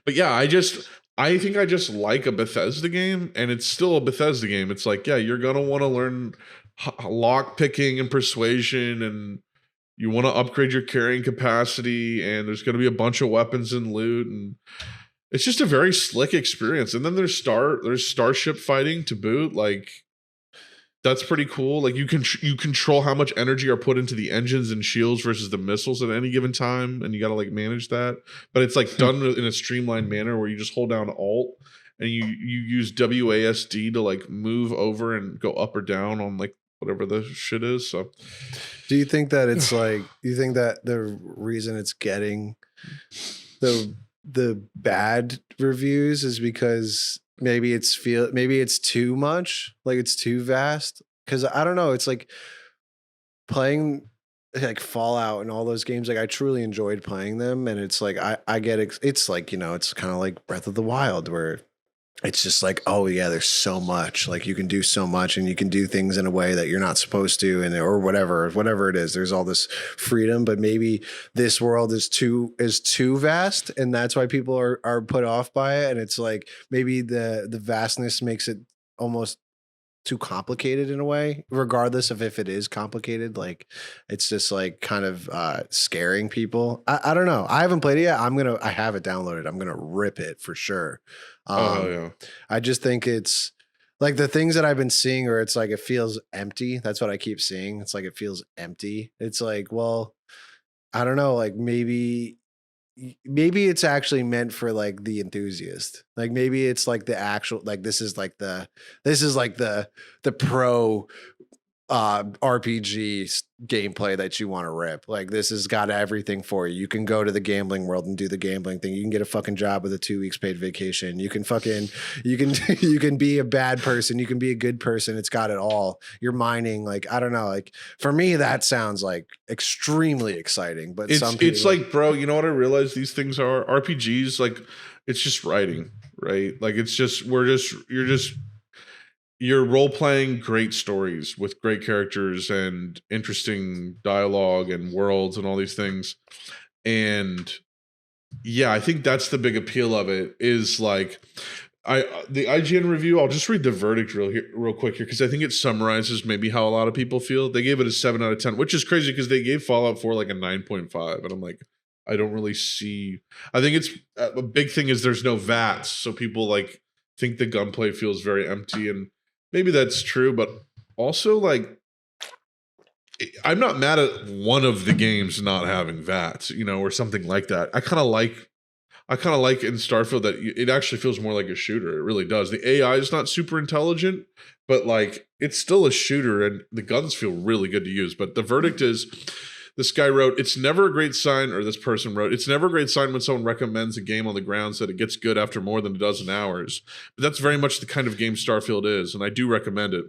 [SPEAKER 1] But yeah, I think I just like a Bethesda game, and it's still a Bethesda game. It's like, yeah, you're gonna want to learn lock picking and persuasion, and you want to upgrade your carrying capacity, and there's gonna be a bunch of weapons and loot, and it's just a very slick experience. And then there's starship fighting to boot. Like that's pretty cool. Like you control how much energy are put into the engines and shields versus the missiles at any given time, and you got to like manage that. But it's like done in a streamlined manner where you just hold down Alt and you use WASD to like move over and go up or down on like whatever the shit is. So,
[SPEAKER 2] Do you think that it's like? Do you think that the reason it's getting the bad reviews is because maybe it's too much, like it's too vast? Because I don't know, it's like playing like Fallout and all those games, like I truly enjoyed playing them, and it's like I get it's like, you know, it's kind of like Breath of the Wild where it's just like, oh yeah, there's so much, like you can do so much, and you can do things in a way that you're not supposed to, and or whatever it is, there's all this freedom. But maybe this world is too vast, and that's why people are put off by it. And it's like maybe the vastness makes it almost too complicated in a way, regardless of if it is complicated. Like it's just like kind of scaring people. I don't know, I haven't played it yet. I have it downloaded. I'm gonna rip it for sure.
[SPEAKER 1] yeah.
[SPEAKER 2] I just think it's like the things that I've been seeing, or it's like it feels empty. That's what I keep seeing. It's like it feels empty. It's like, well, I don't know, like maybe it's actually meant for like the enthusiast. Like maybe it's like the actual, like this is like the pro RPG gameplay that you want to rip. Like this has got everything for you. You can go to the gambling world and do the gambling thing. You can get a fucking job with a 2 weeks paid vacation. You can you can be a bad person. You can be a good person. It's got it all. You're mining. Like, I don't know. Like for me, that sounds like extremely exciting, but
[SPEAKER 1] It's like, bro, you know what I realized these things are? RPGs, like it's just writing, right? Like it's just you're role playing great stories with great characters and interesting dialogue and worlds and all these things. And yeah, I think that's the big appeal of it, is like the IGN review. I'll just read the verdict real quick here, because I think it summarizes maybe how a lot of people feel. They gave it a 7 out of 10, which is crazy because they gave Fallout 4 like a 9.5, and I'm like, I don't really see. I think it's a big thing is there's no VATS, so people like think the gunplay feels very empty, and maybe that's true, but also like I'm not mad at one of the games not having VATS, you know, or something like that. I kind of like in Starfield that it actually feels more like a shooter. It really does. The AI is not super intelligent, but like it's still a shooter, and the guns feel really good to use. But the verdict is, this guy wrote, it's never a great sign, or this person wrote, it's never a great sign when someone recommends a game on the grounds that it gets good after more than a dozen hours. But that's very much the kind of game Starfield is, and I do recommend it.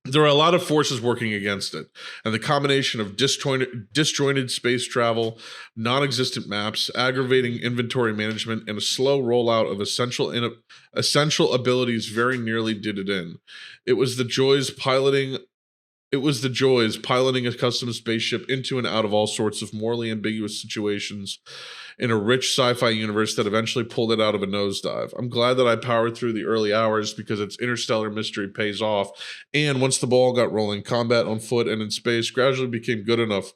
[SPEAKER 1] There are a lot of forces working against it, and the combination of disjointed space travel, non-existent maps, aggravating inventory management, and a slow rollout of essential abilities very nearly did it in. It was the joys piloting a custom spaceship into and out of all sorts of morally ambiguous situations in a rich sci-fi universe that eventually pulled it out of a nosedive. I'm glad that I powered through the early hours, because its interstellar mystery pays off. And once the ball got rolling, combat on foot and in space gradually became good enough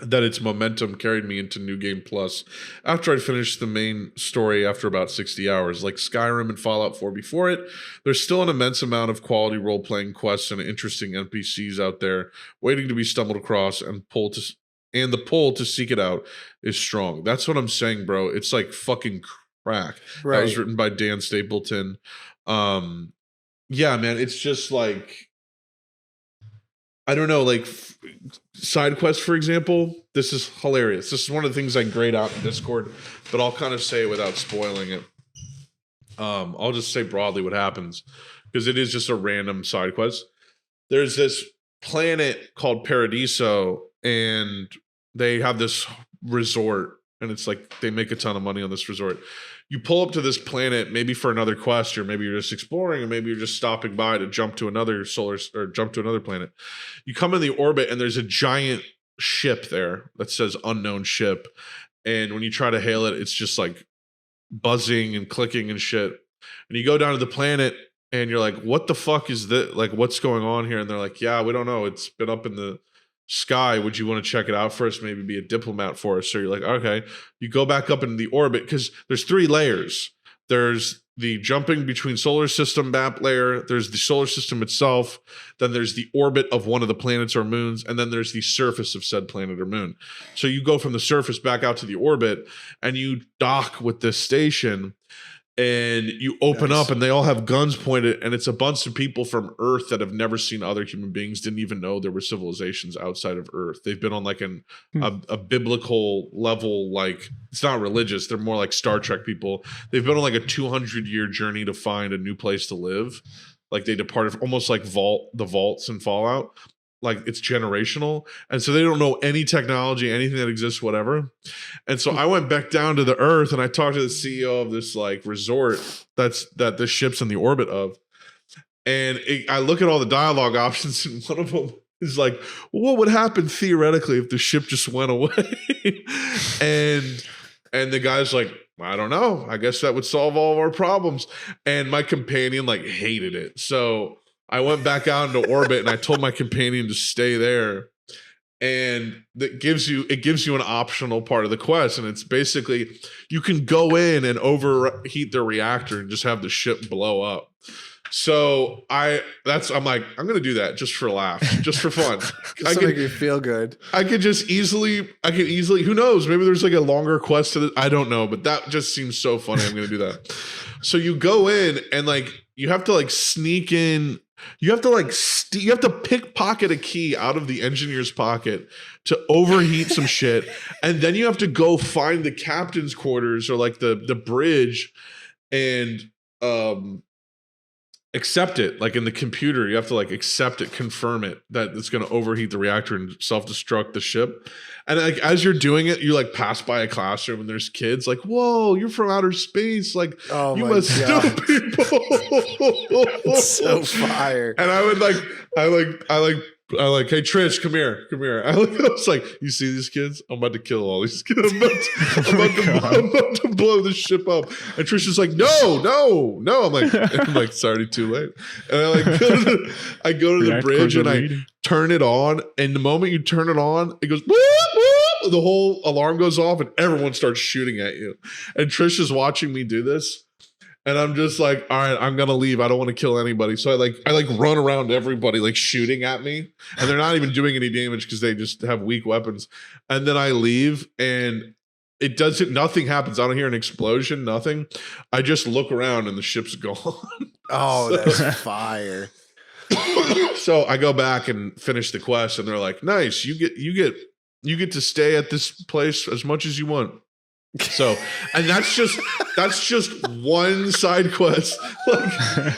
[SPEAKER 1] that its momentum carried me into New Game Plus after I'd finished the main story after about 60 hours. Like Skyrim and Fallout 4 before it, there's still an immense amount of quality role-playing quests and interesting NPCs out there waiting to be stumbled across, and the pull to seek it out is strong. That's what I'm saying, bro. It's like fucking crack.
[SPEAKER 2] Right.
[SPEAKER 1] That was written by Dan Stapleton. Yeah, man, it's just like, I don't know, like side quests, for example. This is hilarious. This is one of the things I grade out in Discord, but I'll kind of say it without spoiling it. I'll just say broadly what happens, because it is just a random side quest. There's this planet called Paradiso, and they have this resort, and it's like they make a ton of money on this resort. You pull up to this planet, maybe for another quest, or maybe you're just exploring, or maybe you're just stopping by to jump to another jump to another planet. You come in the orbit, and there's a giant ship there that says unknown ship. And when you try to hail it, it's just like buzzing and clicking and shit. And you go down to the planet, and you're like, what the fuck is this? Like, what's going on here? And they're like, yeah, we don't know. It's been up in the sky. Would you want to check it out first? Maybe be a diplomat for us. So you're like, okay. You go back up into the orbit, because there's 3 layers. There's the jumping between solar system map layer, there's the solar system itself, then there's the orbit of one of the planets or moons, and then there's the surface of said planet or moon. So you go from the surface back out to the orbit, and you dock with this station, and you open up, and they all have guns pointed, and it's a bunch of people from Earth that have never seen other human beings, didn't even know there were civilizations outside of Earth. They've been on like a biblical level, like it's not religious, they're more like Star Trek people. They've been on like a 200-year journey to find a new place to live. Like they departed, almost like the vaults in Fallout. Like it's generational, and so they don't know any technology, anything that exists, whatever. And so I went back down to the Earth, and I talked to the CEO of this like resort that this ship's in the orbit of, and I look at all the dialogue options, and one of them is like, well, what would happen theoretically if the ship just went away? and the guy's like, I don't know. I guess that would solve all of our problems. And my companion like hated it, so I went back out into orbit, and I told my companion to stay there. And it gives you an optional part of the quest, and it's basically you can go in and overheat their reactor and just have the ship blow up. So I'm like, I'm gonna do that just for a laugh, just for fun.
[SPEAKER 2] I can make you feel good.
[SPEAKER 1] I could easily, who knows? Maybe there's like a longer quest to this. I don't know, but that just seems so funny. I'm gonna do that. So you go in, and like you have to like sneak in. You have to pickpocket a key out of the engineer's pocket to overheat some shit, and then you have to go find the captain's quarters or like the bridge, and accept it. Like in the computer, you have to like accept it, confirm it that it's going to overheat the reactor and self-destruct the ship. And like as you're doing it, you like pass by a classroom, and there's kids like, "Whoa, you're from outer space! Like, you must know people."
[SPEAKER 2] It's so fire.
[SPEAKER 1] And I like, hey Trish, come here. I was like, you see these kids? I'm about to kill all these kids. I'm about to blow this ship up. And Trish is like, no. I'm like, it's already too late. And I go to the bridge, and I turn it on. And the moment you turn it on, it goes, whoop, whoop, the whole alarm goes off, and everyone starts shooting at you. And Trish is watching me do this. And I'm just like, all right, I'm gonna leave. I don't want to kill anybody. So I run around everybody, like shooting at me, and they're not even doing any damage because they just have weak weapons. And then I leave, and nothing happens. I don't hear an explosion, nothing. I just look around, and the ship's gone.
[SPEAKER 2] Oh, that's fire.
[SPEAKER 1] So I go back and finish the quest, and they're like, nice, you get to stay at this place as much as you want. So, and that's just one side quest. Like,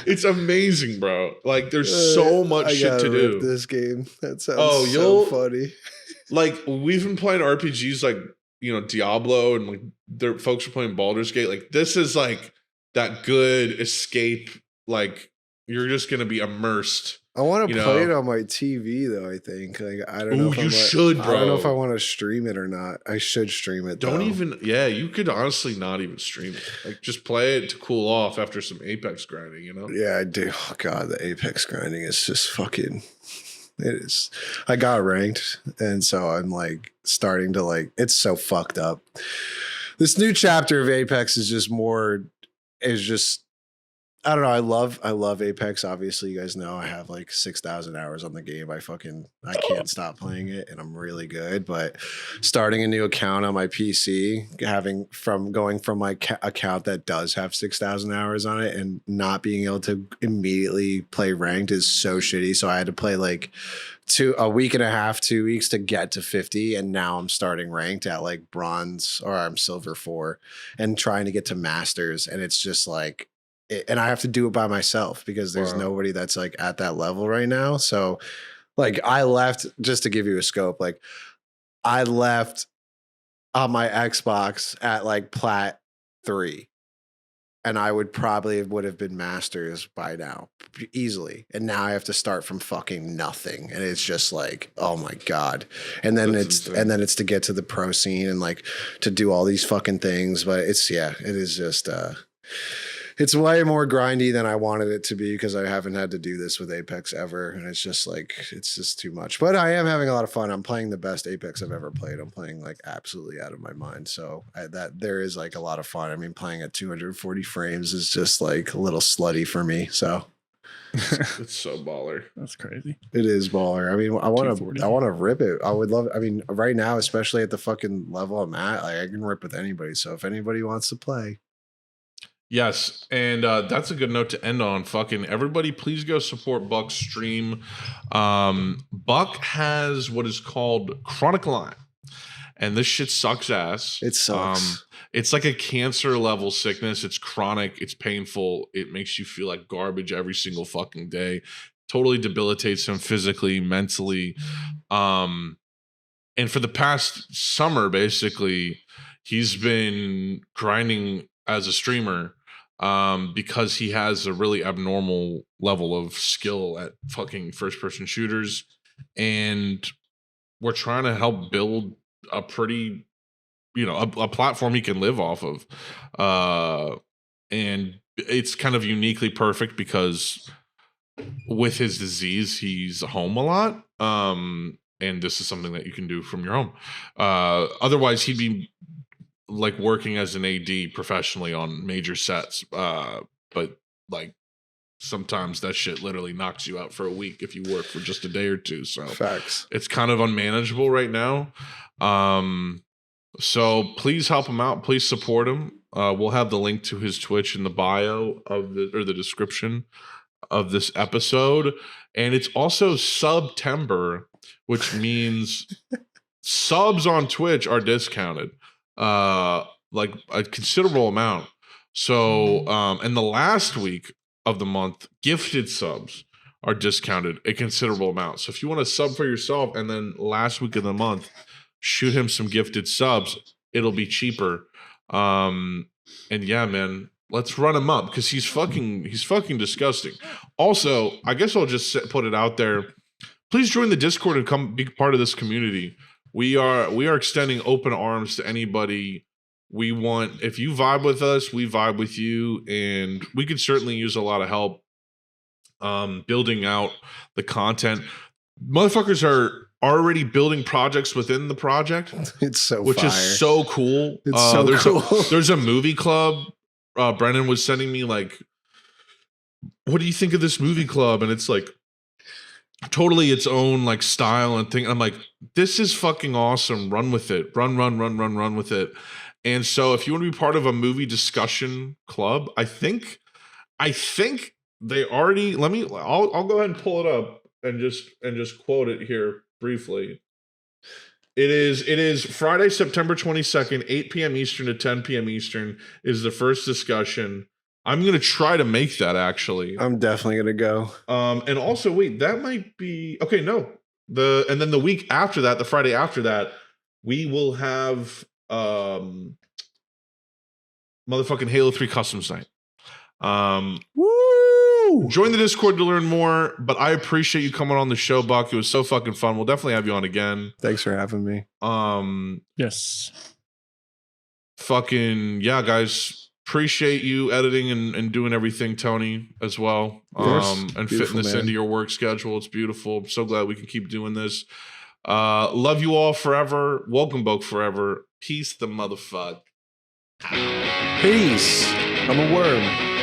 [SPEAKER 1] it's amazing, bro. Like, there's so much shit to do.
[SPEAKER 2] This game, that sounds so funny.
[SPEAKER 1] Like, we've been playing RPGs like, you know, Diablo, and like folks are playing Baldur's Gate. Like, this is like that good escape. Like, you're just gonna be immersed.
[SPEAKER 2] I want to play it on my TV though. I think I don't know.
[SPEAKER 1] You should, bro.
[SPEAKER 2] I don't know if I want to stream it or not. I should stream it.
[SPEAKER 1] You could honestly not even stream it. Like just play it to cool off after some Apex grinding. You know?
[SPEAKER 2] Yeah, I do. Oh god, the Apex grinding is just fucking. It is. I got ranked, and so I'm like starting to like. It's so fucked up. This new chapter of Apex is just more. Is just. I don't know. I love Apex. Obviously, you guys know I have like 6,000 hours on the game. I can't stop playing it, and I'm really good. But starting a new account on my PC, going from my account that does have 6,000 hours on it, and not being able to immediately play ranked is so shitty. So I had to play like a week and a half, 2 weeks to get to 50, and now I'm starting ranked at like bronze, or I'm silver 4, and trying to get to masters, and it's just like. And I have to do it by myself because there's nobody that's like at that level right now. So like I left, just to give you a scope, like I left on my Xbox at like plat 3, and I would have been masters by now easily. And now I have to start from fucking nothing. And it's just like, oh my God. And then it's to get to the pro scene and like to do all these fucking things. But it is just, it's way more grindy than I wanted it to be because I haven't had to do this with Apex ever. And it's just like, it's just too much. But I am having a lot of fun. I'm playing the best Apex I've ever played. I'm playing like absolutely out of my mind. So there is like a lot of fun. I mean, playing at 240 frames is just like a little slutty for me. So
[SPEAKER 1] it's so baller.
[SPEAKER 3] That's crazy.
[SPEAKER 2] It is baller. I mean, I want to rip it. I would love, I mean, right now, especially at the fucking level I'm at, like I can rip with anybody. So if anybody wants to play,
[SPEAKER 1] yes, and that's a good note to end on. Fucking everybody, please go support Buck's stream. Buck has what is called chronic Lyme, and this shit sucks ass.
[SPEAKER 2] It sucks.
[SPEAKER 1] It's like a cancer level sickness. It's chronic. It's painful. It makes you feel like garbage every single fucking day. Totally debilitates him physically, mentally. And for the past summer, basically, he's been grinding as a streamer because he has a really abnormal level of skill at fucking first person shooters, and we're trying to help build a pretty, a platform he can live off of, and it's kind of uniquely perfect because with his disease he's home a lot, and this is something that you can do from your home. Otherwise he'd be like working as an AD professionally on major sets, but like sometimes that shit literally knocks you out for a week if you work for just a day or two. So
[SPEAKER 2] facts.
[SPEAKER 1] It's kind of unmanageable right now. So please help him out. Please support him. We'll have the link to his Twitch in the bio or the description of this episode. And it's also September, which means subs on Twitch are discounted. Like a considerable amount. So and the last week of the month, gifted subs are discounted a considerable amount. So if you want to sub for yourself and then last week of the month shoot him some gifted subs, it'll be cheaper. And yeah, man, let's run him up because he's fucking disgusting. Also, I guess I'll just put it out there. Please join the Discord and come be part of this community. We are extending open arms to anybody. We want, if you vibe with us, we vibe with you, and we could certainly use a lot of help building out the content. Motherfuckers are already building projects within the project.
[SPEAKER 2] It's so
[SPEAKER 1] which
[SPEAKER 2] fire.
[SPEAKER 1] Is so cool.
[SPEAKER 2] It's so cool.
[SPEAKER 1] There's a movie club. Brennan was sending me like, what do you think of this movie club? And it's like totally its own like style and thing. I'm like, this is fucking awesome. Run with it. Run with it. And so if you want to be part of a movie discussion club, I think they already, I'll go ahead and pull it up and just quote it here briefly. It is Friday, September 22nd, 8 p.m. Eastern to 10 p.m. Eastern is the first discussion. I'm going to try to make that actually.
[SPEAKER 2] I'm definitely going to go.
[SPEAKER 1] And also, wait, that might be, okay, no. And then the week after that, the Friday after that, we will have motherfucking Halo 3 Customs Night.
[SPEAKER 2] Woo!
[SPEAKER 1] Join the Discord to learn more, but I appreciate you coming on the show, Buck. It was so fucking fun. We'll definitely have you on again.
[SPEAKER 2] Thanks for having me.
[SPEAKER 3] Yes.
[SPEAKER 1] Fucking yeah, guys. Appreciate you editing and doing everything, Tony, as well. And fitting this into your work schedule. It's beautiful. I'm so glad we can keep doing this. Love you all forever. Woken Boke forever. Peace the motherfuck.
[SPEAKER 2] Peace. I'm a worm.